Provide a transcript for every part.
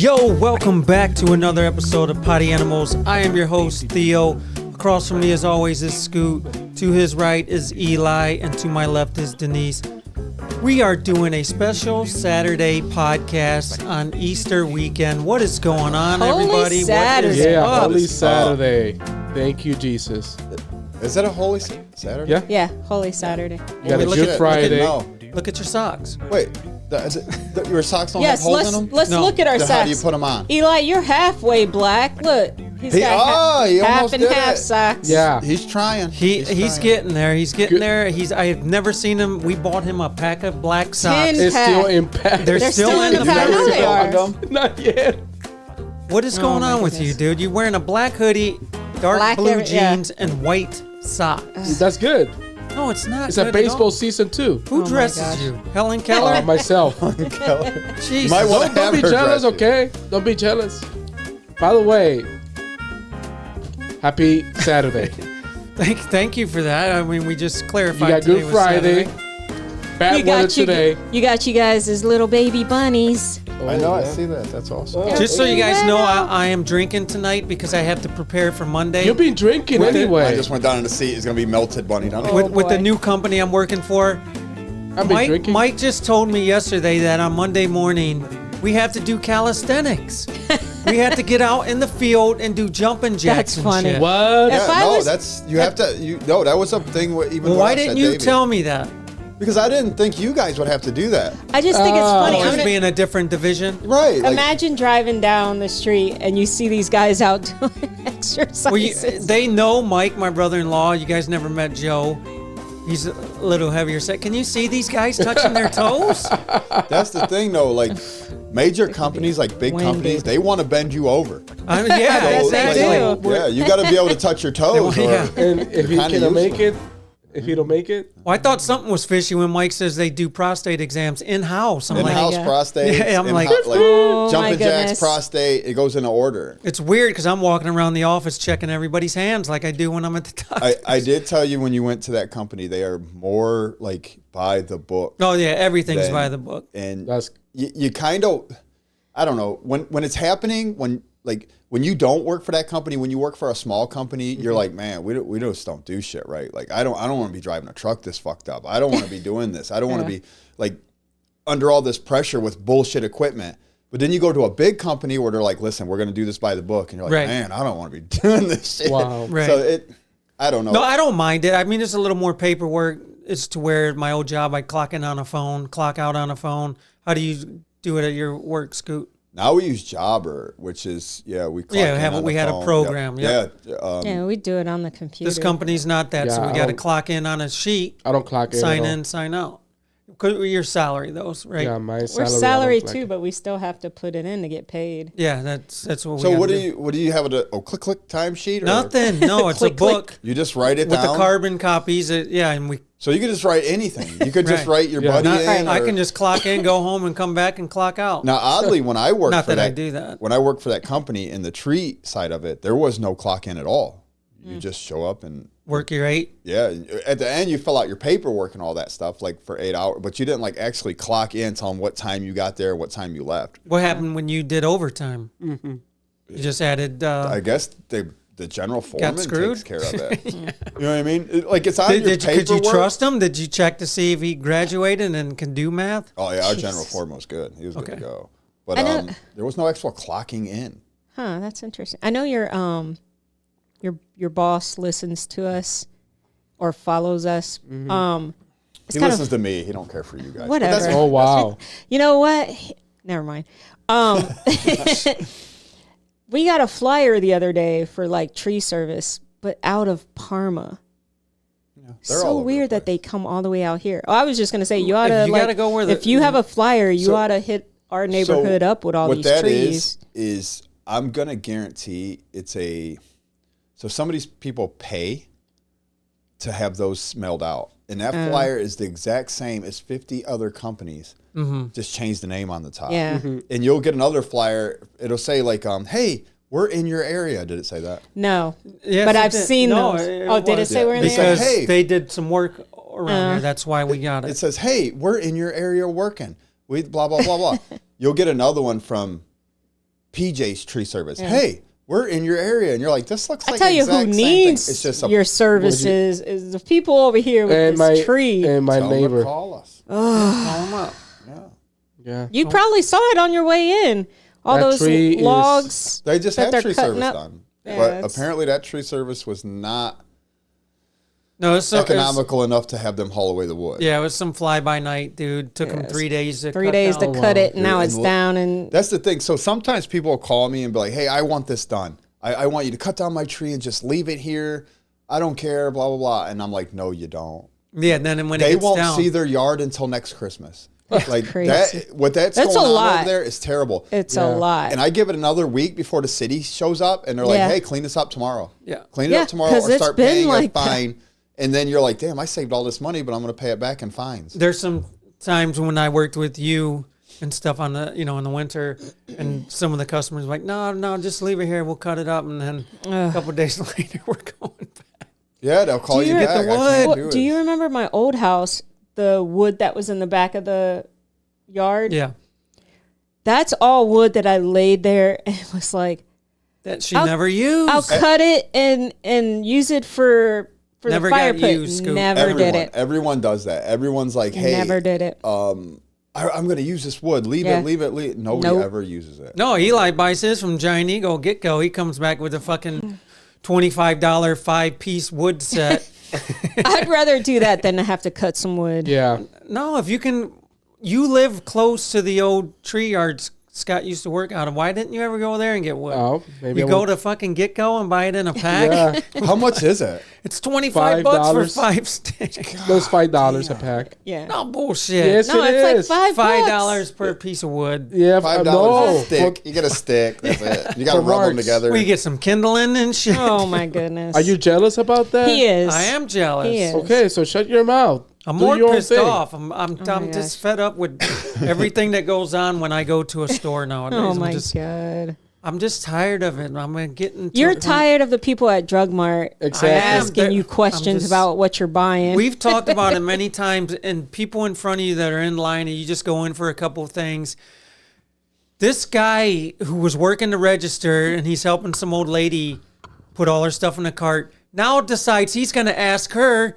Yo, welcome back to another episode of Poddy Animals. I am your host, Theo. Across from me, as always, is Scoot. To his right is Eli, and to my left is Denise. We are doing a special Saturday podcast on Easter weekend. What is going on, Holy everybody? Saturday. What is Yeah, up? Holy Saturday. Thank you, Jesus. Is that a Holy Saturday? Yeah. Yeah, Holy Saturday. You got a look Good at- Friday. No. Look at your socks. Wait, your socks don't Yes, have holes in them? let's No. look at our Then socks. how do you put them on? Eli, you're halfway black. Look, he's got he half almost and did half it. socks. Yeah. He's trying. He's trying. getting there. He's getting Good. there. I've never seen him. We bought him a pack of black socks. Tin It's pack. still in pack. They're still in the You pack. never No, seen they them are. on them? Not yet. What is going my on with you, goodness. dude? You're wearing a black hoodie, dark Black blue yeah. jeans, and white socks. That's good. No, it's not. It's good a at all. baseball season too. Who Oh my dresses gosh. you? Helen Keller? Myself. Jesus. might wanna Don't have be her jealous, dress you. okay? Don't be jealous. By the way, happy Saturday. Thank you for that. I mean, we just You clarified. got today Good was Friday. Saturday. Bad weather today. You got you guys as little baby bunnies. I know, I see that. That's awesome. Just so you guys know, I am drinking tonight because I have to prepare for Monday. You'll be drinking With it, anyway. I just went down in the seat. It's going to be melted bunny. with the boy. new company I'm working for. I've been drinking. Mike just told me yesterday that on Monday morning we have to do calisthenics. We have to get out in the field and do jumping jacks That's and funny. shit. What? If I was- that was a thing. Even Well, when why I didn't said you Davey. tell me that? Because I didn't think you guys would have to do that. I just think it's funny. Oh, I'm just gonna- being a different division. Right. Like, Imagine driving down the street and you see these guys out doing exercises. Well, they know Mike, my brother-in-law. You guys never met Joe. He's a little heavier set. Can you see these guys touching their toes? that's the thing, though. Like, major companies, like big Windy. companies, they want to bend you over. I mean, yeah, So, Yes, exactly. they like, do. yeah, you got to be able to touch your toes. Yeah. And if you kinda can't make useful. it, if you don't make it, Well, I thought something was fishy when Mike says they do prostate exams in-house. I'm like, In-house God. prostate. Yeah, I'm like, Oh, my jumping jacks, goodness. prostate. It goes in order. it's weird because I'm walking around the office checking everybody's hands like I do when I'm at the doctor. I did tell you when you went to that company, they are more like by the book. Oh, yeah, everything's Then- by the book. And that's you kind of, I don't know, when it's happening, when you don't work for that company, when you work for a small company, you're like, man, we just don't do shit right. Like I don't want to be driving a truck this fucked up. I don't want to be doing this. I don't want to Yeah. be like under all this pressure with bullshit equipment. But then you go to a big company where they're like, listen, we're going to do this by the book. And you're like, Right. man, I don't want to be doing this shit. Wow. Right. So I don't know. No, I don't mind it. I mean, it's a little more paperwork. It's to where my old job, I clock in on a phone, clock out on a phone. How do you do it at your work, Scoot? Now we use Jobber, which is, we clock in on we the had a phone. program, yep. Yeah. Yeah, we do it on the computer. This company's not that, so Yeah, we I got to don't- clock in on a sheet, I don't clock in. sign at all. in, sign out. Your salary, those, right? Yeah, my We're salary. I salary don't too, like but we still have to put it in to get paid. Yeah, that's what we So gotta what do you have click timesheet? Or Nothing. No, it's Click, a click. book You just write it with down. the carbon copies. And we. So you could just write anything. You could just Right. write your Yeah. buddy Not, in. I or- can just clock in, go home, and come back and clock out. Now, oddly, when I worked Not for that I do that. when I worked for that company in the tree side of it, there was no clock in at all. You just show up and Work your 8. at the end you fill out your paperwork and all that stuff like for 8 hours, but you didn't like actually clock in, tell them what time you got there, what time you left. What happened when you did overtime? Mm-hmm. You just added. I guess the general foreman screwed? takes care of it. You know what I mean? Like it's on your could you paperwork. trust him? Did you check to see if he graduated and can do math? Oh yeah, our Jesus. general foreman was good. He was good Okay. to go. But I know- there was no actual clocking in. Huh, that's interesting. I know your boss listens to us or follows us. It's He kind listens of to me. He don't care for you guys. But Whatever. that's- Oh wow. you know what? Never mind. We got a flyer the other day for like tree service, but out of Parma. they're all So over the weird that place. they come all the way out here. Oh, I was just gonna say you ought to. you like, gotta go where if you have a flyer, you So- ought to hit our neighborhood up with all what these that trees. is I'm gonna guarantee it's so some of these people pay to have those smelled out. And that flyer is the exact same as 50 other companies. Just change the name on the top. Yeah. And you'll get another flyer. It'll say like, hey, we're in your area. Did it say that? No, Yes, but it I've did. seen No, those. it Oh, did it was. say we're in They the said, area? Because hey. they did some work around here. That's why we got It it. says, hey, we're in your area working. We blah, blah, blah, blah. You'll get another one from PJ's Tree Service. Hey, we're in your area, and you're like, this looks like I tell you who needs it's just your services is the people over here with this tree. And my neighbor. Call us. Call them up. Yeah. You probably saw it on your way in. All That those tree logs. They just that had they're tree cutting service up. done. Yeah, But apparently that tree service was not No, it's economical enough to have them haul away the wood. Yeah, it was some fly-by-night, dude. Took them 3 days to 3 days to cut it, and now Dude, it's and down. And That's the thing. So sometimes people will call me and be like, hey, I want this done. I want you to cut down my tree and just leave it here. I don't care, blah, blah, blah. And I'm like, no, you don't. Yeah, then when They it gets won't down, see their yard until next Christmas. Like crazy. that's That's going a on lot. over there is terrible. it's a lot. And I give it another week before the city shows up, and they're like, Yeah. hey, clean this up tomorrow. Yeah. Clean it Yeah, up tomorrow 'cause or it's start been paying like a that. fine. And then you're like, damn, I saved all this money, but I'm going to pay it back in fines. there's some times when I worked with you and stuff on the, in the winter, and some of the customers were like, no, just leave it here. We'll cut it up. And then a couple of days later, we're going back. Yeah, they'll call you you- back. the I can't wood. do Do it. you remember my old house? The wood that was in the back of the yard? Yeah. That's all wood that I laid there and was like, That she never used. I'll cut it and use it for Never the fire got pit. used, Scoot. Never did it. Everyone does that. Everyone's like, hey, Never did it. I'm going to use this wood. Leave Yeah. it, leave it, leave it. Nobody Nope. ever uses it. No, Eli buys his from Giant Eagle get-go. He comes back with a fucking $25 5-piece wood set. I'd rather do that than to have to cut some wood. Yeah. No, if you live close to the old tree yards Scott used to work out of. Why didn't you ever go there and get wood? Oh, maybe you I go won't- to fucking Get-Go and buy it in a pack? Yeah. How much is it? It's $25 for $5. 5 sticks. Those $5 a pack. Yeah. No bullshit. Yes, No, it it's is. like $5 per piece of wood. Yeah, $5 no. a stick. You get a stick. That's it. You got to For rub them marks. together. We get some kindling and shit. Oh my goodness. Are you jealous about that? He is. I am jealous. He is. Okay, so shut your mouth. I'm Do more your own pissed thing. off. I'm gosh. just fed up with everything that goes on when I go to a store nowadays. Oh my god. I'm just tired of it. I'm getting. You're tired of the people at Drug Mart Exactly. asking you I'm questions just- about what you're buying. We've talked about it many times, and people in front of you that are in line, and you just go in for a couple of things. This guy who was working the register, and he's helping some old lady put all her stuff in the cart, now decides he's going to ask her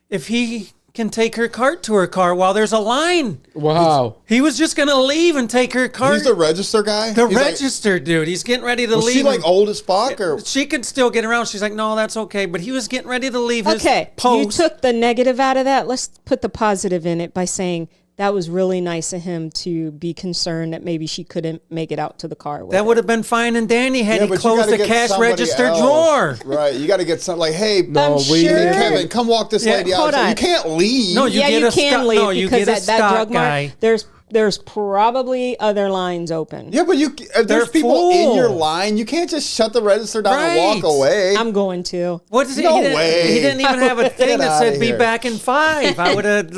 if he can take her cart to her car while there's a line. Wow. He was just going to leave and take her cart. He's the register guy? The He's like- register dude. He's getting ready to was leave. she like old as fuck? Or? She could still get around. She's like, no, that's okay. But he was getting ready to leave his Okay, post. you took the negative out of that. Let's put the positive in it by saying that was really nice of him to be concerned that maybe she couldn't make it out to the car with That her. would have been fine and dandy had he but you closed gotta the get cash somebody register else. drawer. Right. You got to get something like, hey, No, I'm we sure- hey, Kevin, come walk this Yeah, lady hold out. on. You can't leave. No, you yeah, get you a can stock- leave no, you because get a at that stock Drug Mart, guy. there's probably other lines open. Yeah, but if They're there's people in full. your line. You can't just shut the register down and Right. walk away. I'm going to. What is it? No he didn't, way. He didn't even have a thing Get that outta said be here. back in 5. I would have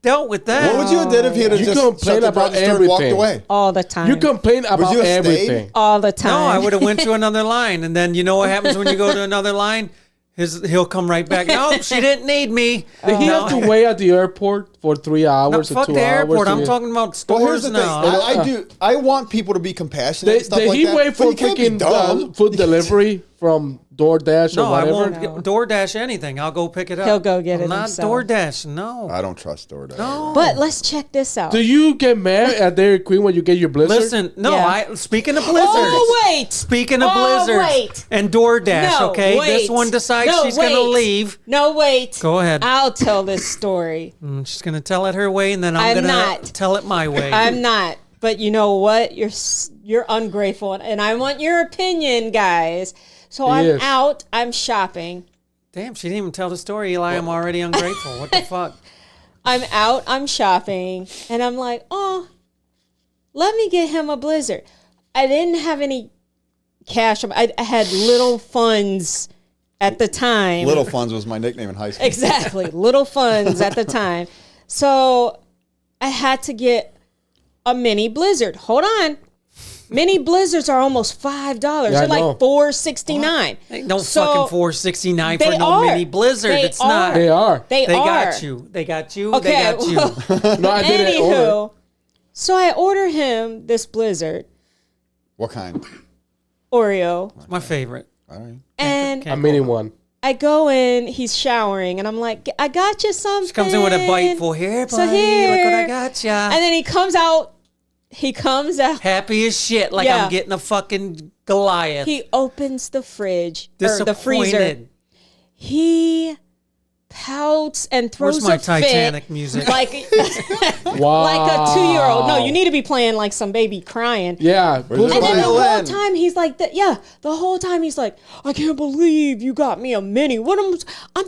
dealt with that. What would you have did if he had You just complain shut the about register and walked everything. away? All the time. You complain about you have everything. stayed? all the time. No, I would have went to another line, and then you know what happens when you go to another line? He'll come right back. No, she didn't need me. Did he No. have to wait at the airport for 3 No, hours or fuck 2 the hours? airport. to I'm get- talking about Well, stores here's the thing. now. I want people to be compassionate and stuff Did like he that. wait but for you can't be freaking dumb. food delivery from DoorDash or No, I whatever? won't get DoorDash anything. I'll go pick it up. He'll go get I'm it not himself. DoorDash. No. I don't trust DoorDash. No. But let's check this out. Do you get mad at Dairy Queen when you get your Blizzard? Listen, no. Yeah. Speaking of Blizzards. Oh, wait. Speaking of Oh, Blizzards wait. and DoorDash, No, okay? wait. This one decides No, she's going to wait. leave. No, wait. Go ahead. I'll tell this story. She's going to tell it her way, and then I'm I'm going not. to tell it my way. I'm not. But you know what? You're ungrateful, and I want your opinion, guys. So I'm Yes. out. I'm shopping. Damn, she didn't even tell the story, Eli. I'm already ungrateful. What the fuck? I'm out. I'm shopping, and I'm like, oh, let me get him a Blizzard. I didn't have any cash. I had little funds at the time. Little Funds was my nickname in high school. Exactly. Little funds at the time. So I had to get a mini Blizzard. Hold on. Mini Blizzards are almost $5. I They're know. like $4.69. Ain't no So, fucking $4.69 for they no are. mini Blizzard. They It's not. They are. They They are. got you. They got you. Okay, They got you. well, No, I didn't order. Anywho, so I order him this Blizzard. What kind? Oreo. It's my favorite. All right. And A mini one. I go in, he's showering, and I'm like, I got you something. She comes in with a bite full. Here, buddy. So here. Look what I got ya. And then he comes out. Happy as shit, like Yeah. I'm getting a fucking Goliath. He opens the fridge, or the freezer. Disappointed. He pouts and throws Where's my a fit Titanic music? like Wow. like a 2-year-old. No, you need to be playing like some baby crying. Yeah. Where's And then the whole Violin. time he's like that. Yeah, the whole time he's like, I can't believe you got me a mini. I'm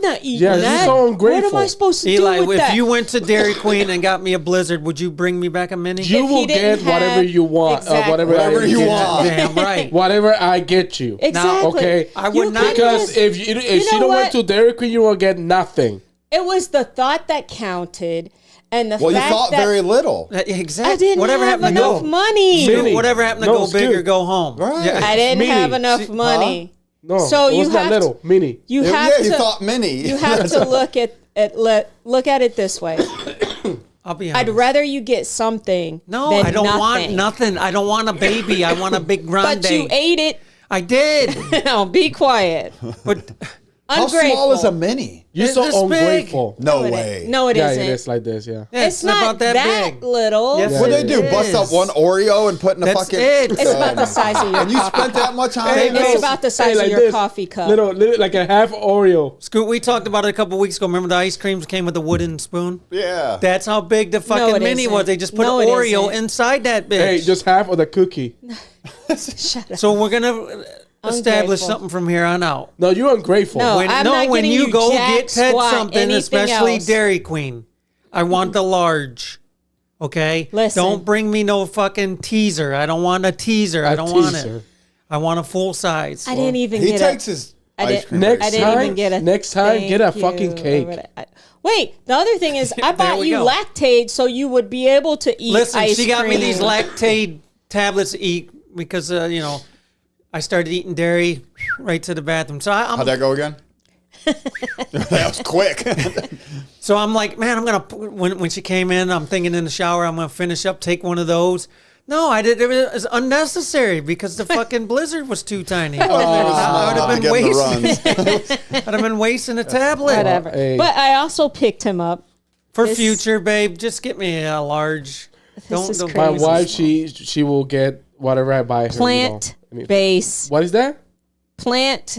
not eating Yeah, this is that. so What ungrateful. am I supposed to Eli, do with if that? you went to Dairy Queen and got me a Blizzard, would you bring me back a mini? You If he will didn't get whatever have- you want. Exactly. Whatever I you get want. Damn right. Whatever I get you. Exactly. Okay. I would You not- couldn't Because just- if You she know don't what? went to Dairy Queen, you will get nothing. It was the thought that counted, and the Well, you fact thought that very little. Exactly. I didn't Whatever have happened to enough go. money. Mini. Whatever happened to No, go big Scoot. or go home. Right. Yeah. I didn't Mini. have enough See, money. No, So it you was not have little. Mini. You Yeah, have you to. thought mini. You have to look at it this way. I'll be honest. I'd rather you get something. No, than I don't want nothing. nothing. I don't want a baby. I want a big grande. But you ate it. I did. No, be quiet. But How Ungrateful. small is a mini? You're It's so this big. ungrateful. No it way. ain't. No, it Yeah, isn't. it is like this. Yeah. yeah, It's not about that big. little. Yes, What'd they it do? is. Bust up one Oreo and put in a That's fucking. it. It's about the size of your And you coffee spent that much on Hey, it? no. It's about the size like of your this. coffee cup. Little, like a half Oreo. Scoot, we talked about it a couple weeks ago. Remember the ice creams came with a wooden spoon? Yeah. That's how big the fucking it mini isn't. was. They just put No, an it Oreo isn't. inside that bitch. Hey, just half of the cookie. Shut up. So we're gonna establish Ungrateful. something from here on out. No, you're ungrateful. No. When, I'm not when getting you you go jack get Ted squat, something, anything especially else. Dairy Queen, I want the large. Okay? Listen. Don't bring me no fucking teaser. I don't want a teaser. I A don't want teaser. it. I want a full size. I didn't even He get takes a, his I ice didn't- cream. Next I very didn't time- even get a next time, get a thank fucking you cake. or wait, the other thing is I There bought we you go. Lactaid so you would be able to eat Listen, ice she got me cream. these Lactaid tablets to eat because, I started eating dairy right to the bathroom. So How'd that go again? That was quick. So I'm like, man, I'm gonna when she came in, I'm thinking in the shower, I'm gonna finish up, take one of those. No, I did. It was unnecessary because the fucking Blizzard was too tiny. I would have been wasting. I'd have been wasting a tablet. Whatever. Hey. But I also picked him up. For This- future, babe, just get me a large. is Don't My crazy. wife, she will get whatever I buy her. Plant I mean, base. what is that? Plant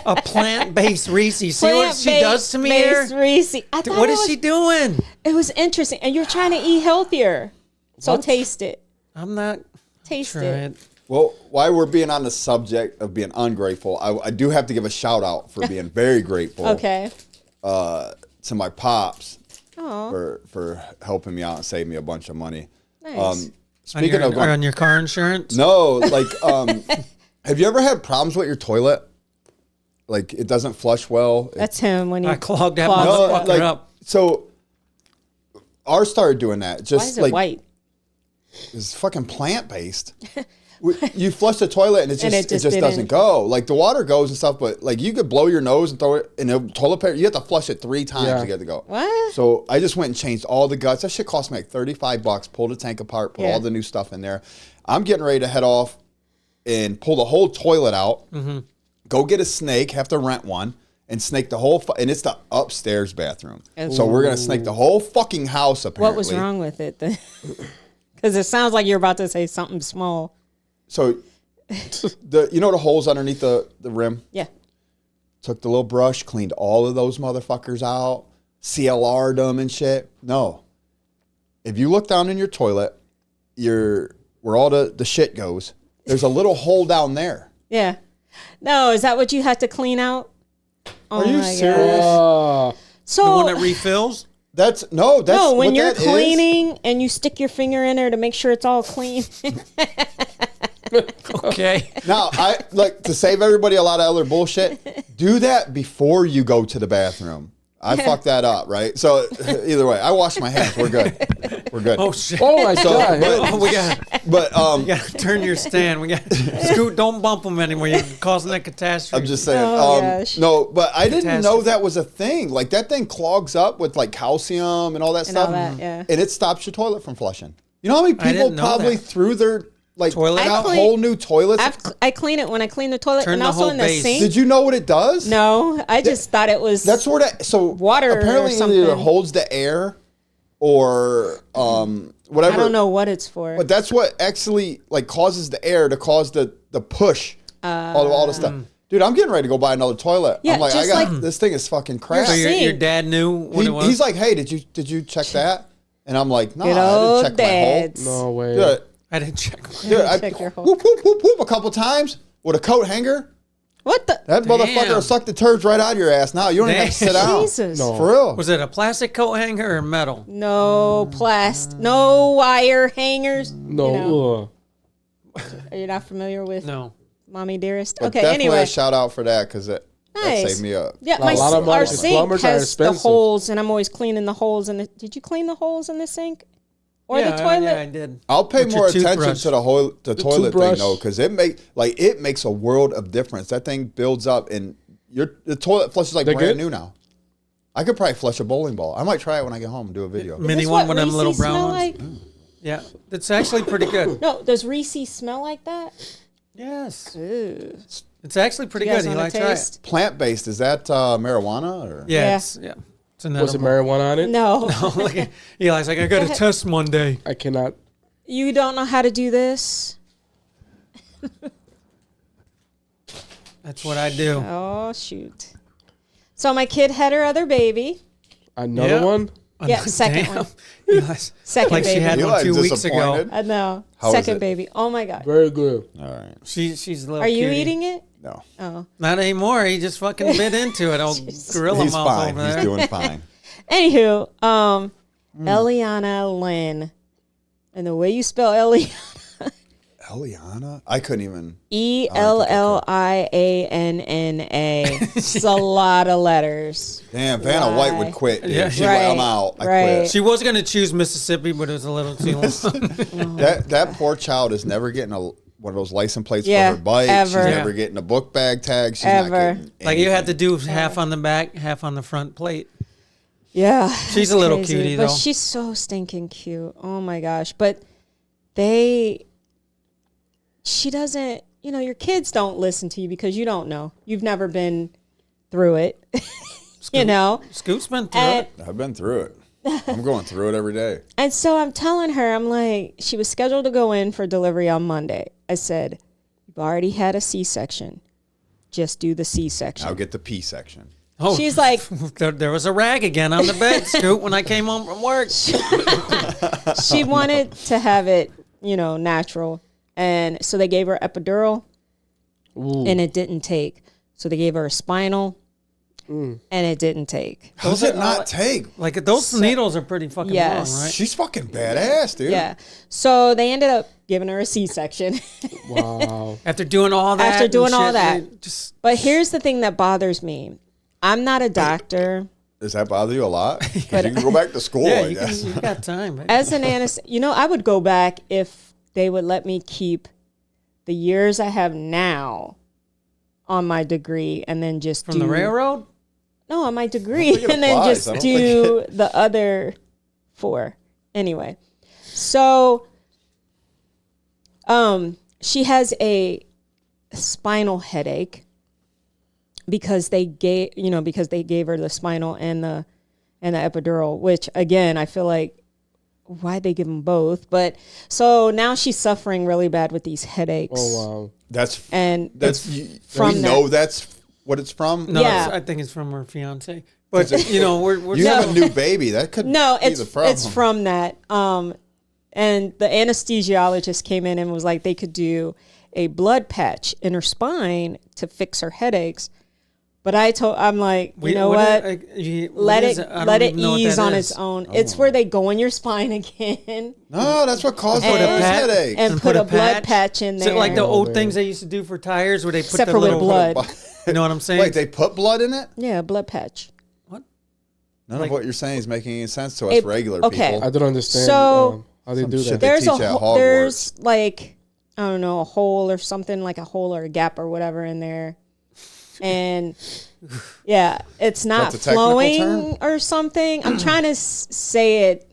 a plant-based Reese. See what she does to me here? Reese. I thought What it is was, she doing? It was interesting. And you're trying to eat healthier. So What? taste it. I'm not Taste trying. it. Well, while we're being on the subject of being ungrateful, I do have to give a shout out for being very grateful Okay. to my pops Oh, for helping me out and saving me a bunch of money. nice. Speaking of on your car insurance? no, like have you ever had problems with your toilet? Like it doesn't flush well. That's him when you I clogged that clog- motherfucker like up. so. Ours started doing that. Why Just is it like white? it's fucking plant based. You flush the toilet and it just didn't. doesn't go. Like the water goes and stuff, but like you could blow your nose and throw it in a toilet paper. You have to flush it 3 times Yeah. to get it to go. What? So I just went and changed all the guts. That shit cost me like $35. Pulled the tank apart, put Yeah. all the new stuff in there. I'm getting ready to head off and pull the whole toilet out. Go get a snake. Have to rent one. And snake the whole, and it's the upstairs bathroom. So we're gonna snake the whole fucking house apparently. What was wrong with it then? Because it sounds like you're about to say something small. So, the holes underneath the rim. Yeah. Took the little brush, cleaned all of those motherfuckers out, CLR'd them and shit. No, if you look down in your toilet, where all the shit goes, there's a little hole down there. Yeah. No, is that what you had to clean out? Oh Are you my serious? God. The So one that refills? That's no, when what you're that is. cleaning and you stick your finger in there to make sure it's all clean. Okay. Now, I like to save everybody a lot of other bullshit. Do that before you go to the bathroom. I fucked that up, right? So either way, I washed my hands. We're good. We're good. Oh, shit. Oh my god! Oh, we got But you gotta turn your stand. We got Scoot. Don't bump them anymore. You're causing a catastrophe. I'm just saying. Oh, gosh. No, but I didn't know Catastrophe. that was a thing. Like that thing clogs up with like calcium and all that And all stuff, that, yeah. and it stops your toilet from flushing. You know how many people didn't know probably that. threw their like Toilet? got I whole new toilets. I clean it when I clean the toilet Turn and the also whole in the base. sink. Did you know what it does? No, I just thought it was. That's where that. So Water or apparently it either something. holds the air or whatever. I don't know what it's for. But that's what actually like causes the air to cause the push all the stuff. Dude, I'm getting ready to go buy another toilet. Yeah, I'm like, just like- this thing is fucking crap. So your Sink. dad knew what it was? He's like, hey, did you check that? And I'm like, no, Good I old didn't check dads. No way. my hole. I didn't check. Dude, I Check your hole. whoop, whoop, whoop, whoop a couple times with a coat hanger. What the? That motherfucker will suck the turds right out of your ass now. You don't even have to sit down. Jesus. No. For real. Was it a plastic coat hanger or metal? No no wire hangers. No. You know. Are you not familiar with No. Mommy Dearest? But Okay, definitely anyway. a shout out for that because that Nice. saved me up. Yeah, A lot of our money. sink Plumbers are has the expensive. holes, and I'm always cleaning the holes. Did you clean the holes in the sink or the toilet? Yeah, I did. I'll pay With more your attention toothbrush. to the toilet thing toothbrush. though, because it makes a world of difference. That thing builds up, and the toilet flush is like They're brand good? new now. I could probably flush a bowling ball. I might try it when I get home and do a video. Is Mini this one what with them little Reese's brown smell ones. like? Yeah, it's actually pretty good. No, does Reese's smell like that? Yes, Ew. it's actually pretty You guys good. You wanna like try it? taste? Plant based, is that marijuana or? Yeah, Yeah. It's an Was it edible. marijuana on it? No, Look at- Eli's like, I got to test one day. I cannot. you don't know how to do this. That's what I do. Oh shoot! So my kid had her other baby. Another Yeah. one? Yeah, second one. Eli's, Second like she baby. had one Eli's 2 weeks ago. disappointed. I know. How is Second it? baby. Oh my god. Very good. All right. She's a little Are you cutie. eating it? No. Oh. Not anymore. He just fucking bit into it. Old gorilla He's mouth fine. over He's there. doing fine. Anywho, Eliana Lynn. And the way you spell Eliana, Eliana? I couldn't even. Ellianna. It's a lot of letters. Damn, Vanna White would quit. Dude. Yeah. She'd Right. I'm out. I Right. quit. She was going to choose Mississippi, but it was a little too long. That poor child is never getting one of those license plates Yeah, for her bike. ever. She's Yeah. never getting a book bag tag. She's Ever. not getting Like you had to anything. do half on the back, half on the front plate. Yeah. She's it's a little crazy, cutie, but though. she's so stinking cute. Oh my gosh. But she doesn't, your kids don't listen to you because you don't know. You've never been through it, Scoot's been through And, it. I've been through it. I'm going through it every day. and so I'm telling her, I'm like, she was scheduled to go in for delivery on Monday. I said, you've already had a C-section. Just do the C-section. I'll get the P section. Oh, She's like, there was a rag again on the bed, Scoot, when I came home from work. she wanted to have it, natural. And so they gave her epidural and it didn't take. So they gave her a spinal and it didn't take. How does it not take? Like those needles are pretty fucking Yes. long, right? She's fucking badass, dude. Yeah. So they ended up giving her a C-section. Wow. After doing all that. After and doing all shit, that. they just But here's the thing that bothers me. I'm not a doctor. Does that bother you a lot? 'Cause you can go back to school, yeah, I guess. you got time. Right? As an anesthesiologist, I would go back if they would let me keep the years I have now on my degree and then just From the railroad. No, on my degree think it and then applies. just I don't do the other 4. Anyway, so she has a spinal headache because they gave her the spinal and the epidural, which again, I feel like why'd they give them both? But so now she's suffering really bad with these headaches. Oh, wow. That's from we know that's what it's from. No, Yeah. I think it's from her fiance. But we're You have a new baby. That could No, be the problem. it's from that. And the anesthesiologist came in and was like, they could do a blood patch in her spine to fix her headaches. But I'm like, you know what? Let Let it ease on its own. It's where they go in your spine again No, that's what causes And- those headaches. and put a blood patch in Is it there. like the Oh, old man. things they used to do for tires where they put Except the for with little blood. You know what I'm saying? Wait, they put blood in it? Yeah, a blood patch. None Like- of what you're saying is making any sense to us It- regular okay. people. I don't understand So- how they Some do shit that. they There's teach at Hogwarts. there's like, I don't know, a hole or something, like a hole or a gap or whatever in there. And yeah, it's not the technical flowing term? or something. I'm trying to say it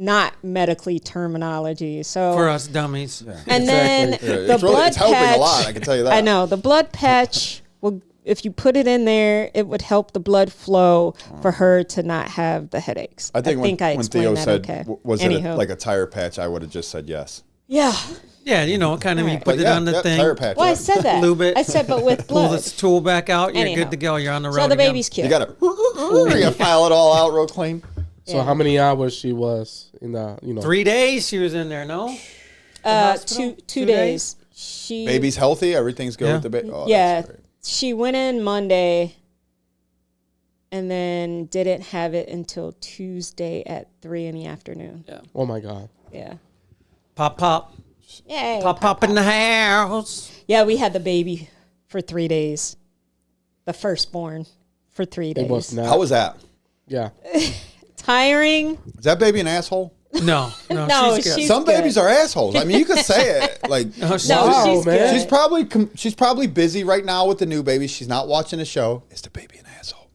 not medically terminology. So For us dummies. Yeah. and then the blood it's helping patch. a lot. I can tell you that. I know the blood patch will. If you put it in there, it would help the blood flow for her to not have the headaches. I think when explained Theo that said, okay. was it Anywho. like a tire patch, I would have just said yes. Yeah. Yeah, you know, kind of you Alright. put But it yeah, on the yeah, thing, tire patch. Well, I yeah. said that. Lube it. I said, but with pull blood. this tool back out, you're Anyhow. good to go. You're on the road So the again. baby's cute. You gotta, you gotta file it all out real clean. So Yeah. how many hours she was in the, 3 days she was in there, no? two Two days. She Baby's healthy. Everything's good Yeah. with the baby. Oh, yeah. that's great. She went in Monday and then didn't have it until Tuesday at 3 in the afternoon. Oh my God. Yeah. Pop. Yay. Pop in the house. Yeah, we had the baby for 3 days. The firstborn for 3 days. It was not. How was that? Yeah. Tiring. Is that baby an asshole? No, No, she's good. she's Some good. babies are assholes. I mean, you could say it. Like, No, she's No, Wow, she's man. good. she's probably busy right now with the new baby. She's not watching the show. Is the baby an asshole?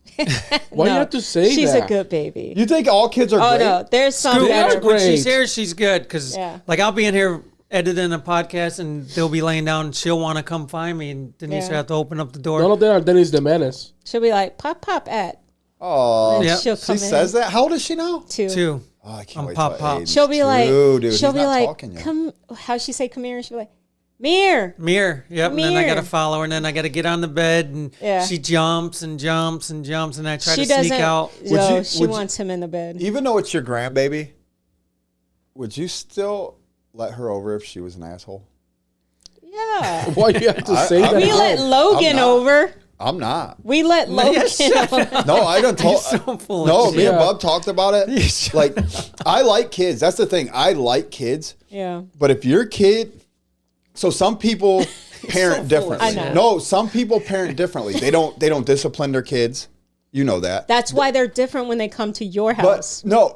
Why you have to say She's that? a good baby. You think all kids are Oh, great? no. There's some Scoot, They that are are when she's great. here, she's good because, Yeah. like, I'll be in here editing a podcast and they'll be laying down and she'll want to come find me and Denise Yeah. will have to open up the door. None of them are Dennis the Menace. She'll be like, pop at Oh, and Yeah. she'll she come in says that. How old is she now? too. Two. Oh, I can't I'm wait pop, till pop. age She'll be two, like, dude, she'll he's be not like, talking yet. come. How'd she say, come here? And she'll be like, Mir. Mirror. Yep. And then I got to Mirror. follow her and then I got to get on the bed and Yeah. she jumps and jumps and jumps and I try She to sneak doesn't. out. No, you- she would you- wants him in the bed. Even though it's your grandbaby, would you still let her over if she was an asshole? Yeah. Why you have to I- say I- that? We No, let I'm Logan not. over. I'm not. We let Logan over. No, I don't talk. so full of No, shit. me and Yeah. Bub talked about it. Like, I like kids. That's the thing. I like kids. Yeah. But if your kid, so some people parent differently. I know. No, some people parent differently. They don't discipline their kids. You know that. That's why they're different when they come to your But house. no,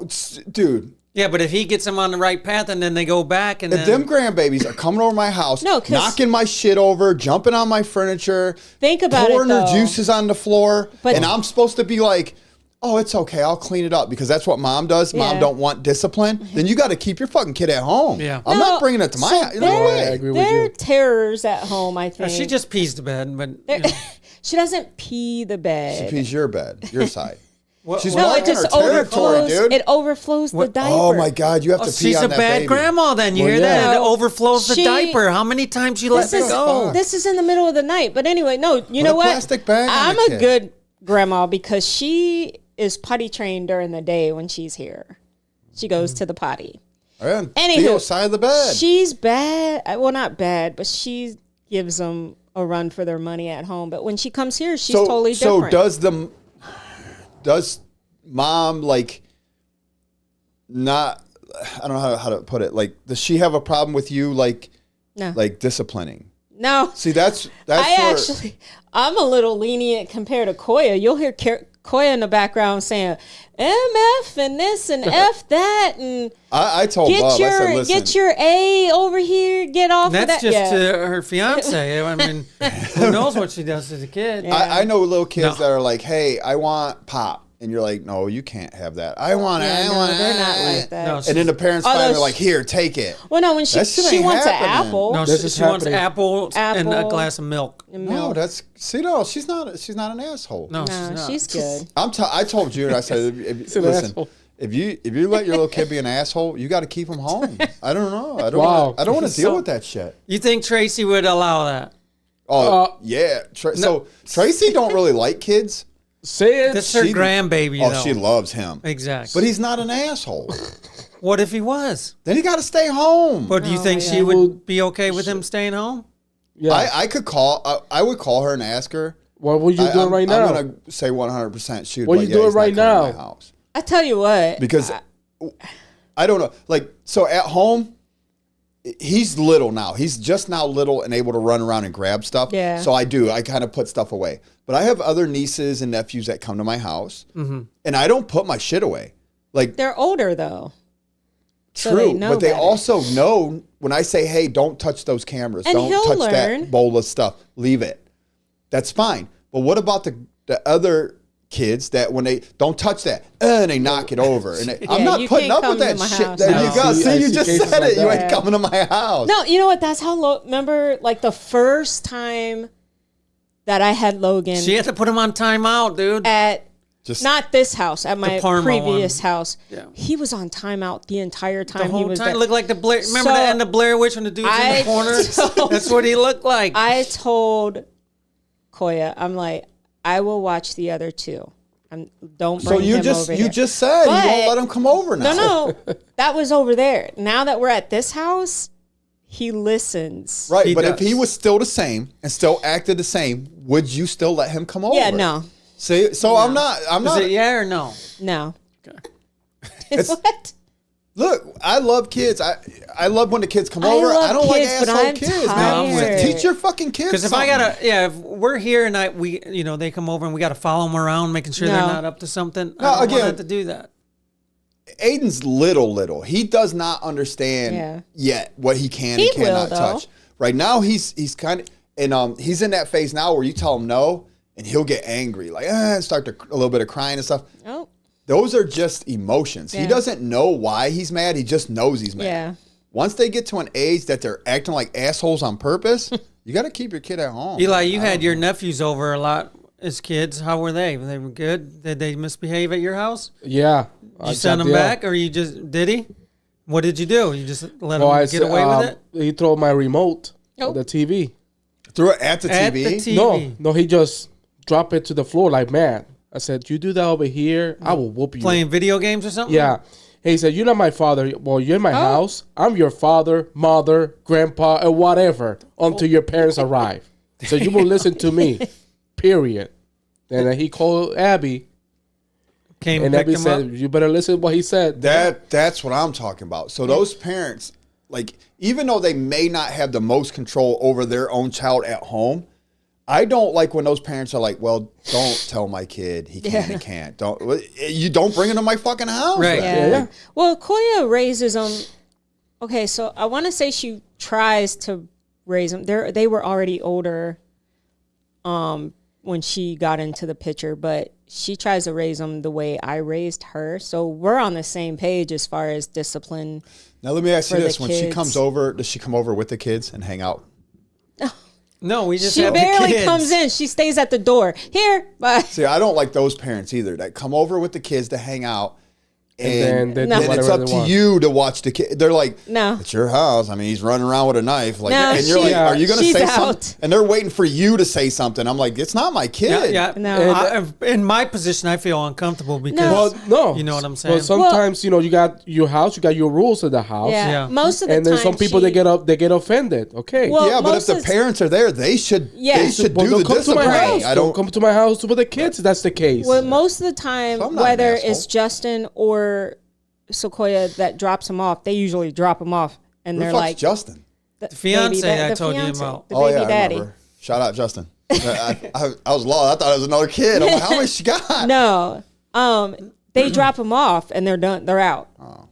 dude. Yeah, but if he gets them on the right path and then they go back and If then them grandbabies are coming over my house, No, 'cause- knocking my shit over, jumping on my furniture, Think about pouring it, their though. juices on the floor, But- and I'm supposed to be like, oh, it's okay, I'll clean it up because that's what mom does. Mom Yeah. don't want discipline. Then you got to keep your fucking kid at home. Yeah. I'm No, not bringing it to my so house. No they're- way. I agree with They're you. terrors at home, I think. she just pees the bed. But you They're- know. she doesn't pee the bed. She's your bed, your side. What- She's what- No, marking it just her territory, overflows. dude. It overflows the diaper. Oh my God, you have to pee she's on a that bad baby. grandma then. You Well, hear yeah. that? It No, overflows the she- diaper. How many times you let This it is go? this is in the middle of the night. But anyway, no, you know a what? plastic bag on I'm the a kid. good grandma because she is potty trained during the day when she's here. She goes to the potty. And Anywho, Theo's side of the bed. She's bad. Well, not bad, but she gives them a run for their money at home. But when she comes here, she's totally different. So does mom like not? I don't know how to put it. Like, does she have a problem with you like No. disciplining? No. See, that's I'm a little lenient compared to Koya. You'll hear Koya in the background saying MF and this and F that and I told get Bob. I said, your listen. get your A over here. Get off That's of that. just Yeah. her fiance. I mean, who knows what she does as a kid? I know little kids No. that are like, "Hey, I want pop," and you're like, "No, you can't have that. I want it. Yeah, I no, want it." they're not like that. No, And then the parents Although finally are like, she- "Here, take it." Well, no, when she That shit she ain't wants happening. an apple. No, This she is wants happening. apples and a Apple. glass of milk. and No, milk. that's no. She's not an asshole. No, No, she's not. she's good. I told Junior. I said, an listen, asshole. if you let your little kid be an asshole, you got to keep him home. I don't know. I don't. Wow. I don't want to deal So- with that shit. You think Tracy would allow that? Oh yeah. So Tracy don't really like kids. Say it. That's her She- grandbaby, Oh, though. she loves him. Exactly. But he's not an asshole. What if he was? Then he got to stay home. But do you think yeah. she would be okay with him staying home? Yeah. I could call. I would call her and ask her. What would you do I'm, right now? I'm gonna say 100%. She would. What be you like, doing he's not right coming to now? my house. I tell you what. Because I don't know. Like, so at home, he's little now. He's just now little and able to run around and grab stuff. Yeah. So I kind of put stuff away. But I have other nieces and nephews that come to my house, and I don't put my shit away. Like, They're older though. So true, they know but they better. also know when I say, "Hey, don't touch those cameras. And Don't he'll touch learn. that bowl of stuff. Leave it." That's fine. But what about the other kids that when they don't touch that, and they knock it over. And I'm not you putting can't up with come that to my shit. house. There No. you go. See, you just said like it. You that. ain't coming to my house. No, you know what? That's how. Remember, like the first time that I had Logan She had to put him on timeout, dude. at Just not this house, at my Parma previous one. house. Yeah. He was on timeout the entire The time he whole was time there. looked like the Blair. Remember So, the end of Blair Witch when the dude's in I the corner? told- That's what he looked like. I told Koya, I'm like, I will watch the other two. Don't bring so you him just over you here. just said you But- won't let him come over now. No, that was over there. Now that we're at this house, he listens. Right, He but if does. he was still the same and still acted the same, would you still let him come over? Yeah, no, See, so I'm not. Is it yeah or no? no. Okay. What? Look, I love kids. I love when the kids come I over. love I don't like kids, but asshole I'm kids, tired. man. Teach your fucking kids. Because if I something. gotta, if we're here and they come over and we gotta follow them around, making sure they're No. not up to something. No, I don't again- want to do that. Aiden's little. He does not understand Yeah. yet what he can He and cannot will, though. touch. Right now, he's kind of and he's in that phase now where you tell him no, and he'll get angry, like and start a little bit of crying and stuff. Oh, Those are just emotions. He Yeah. doesn't know why he's mad. He just knows he's mad. yeah. Once they get to an age that they're acting like assholes on purpose, you got to keep your kid at home. Eli, you had your nephews over a lot as kids. How were they? They were good. Did they misbehave at your house? Yeah. Did you send them back, or you just did he? What did you do? You just let Well, him I get said, away with it He threw my remote Oh. on the TV. Threw it at the at TV. the TV? No, he just dropped it to the floor like mad. I said, you do that over here, I will whoop you. Playing video games or something? Yeah. He said, you're not my father. Well, you're in my house. I'm your father, mother, grandpa, and whatever until your parents arrive. So you will listen to me, period. And then he called Abby, Came and and Abby picked him said, up. you better listen to what he said. That's what I'm talking about. So those parents, like, even though they may not have the most control over their own child at home, I don't like when those parents are like, well, don't tell my kid he can and can't. You don't bring him to my fucking house. Right. then. Yeah. Well, Koya raises them. Okay, so I want to say she tries to raise them. They were already older when she got into the picture, but she tries to raise them the way I raised her. So we're on the same page as far as discipline. Now let me ask you For the this: when she kids. comes over, does she come over with the kids and hang out? No, we just She have the barely kids. comes in. She stays at the door. Here, bye. See, I don't like those parents either that come over with the kids to hang out. And then they No. do Then it's whatever up they to want. you to watch the kid. They're like, No. it's your house. I mean, he's running around with a knife. Like, No, and you're like, she- are you going to she's say out. something? And they're waiting for you to say something. I'm like, it's not my kid. Yeah. No. In my position, I feel uncomfortable because No. Well, no. you know what I'm saying. Well, sometimes, you got your house, you got your rules in the house. Yeah. Yeah. Most of the And time, then some people, they get offended. Okay. Well, Yeah, but if most the of the- parents are there, they should Yeah. they should Well, do don't the come to my discipline. house. I Don't don't come to my house with the kids. That's the case. Well, most of the time, So I'm not an whether asshole. it's Justin or Sequoia that drops him off, they usually drop him off, and Who they're the fuck's like Justin. the fiance I the told you fiance, about. the Oh baby yeah, I daddy. remember. Shout out Justin. I was lost. I thought it was another kid. I'm like, how much she got? No, they drop him off and they're done. They're out.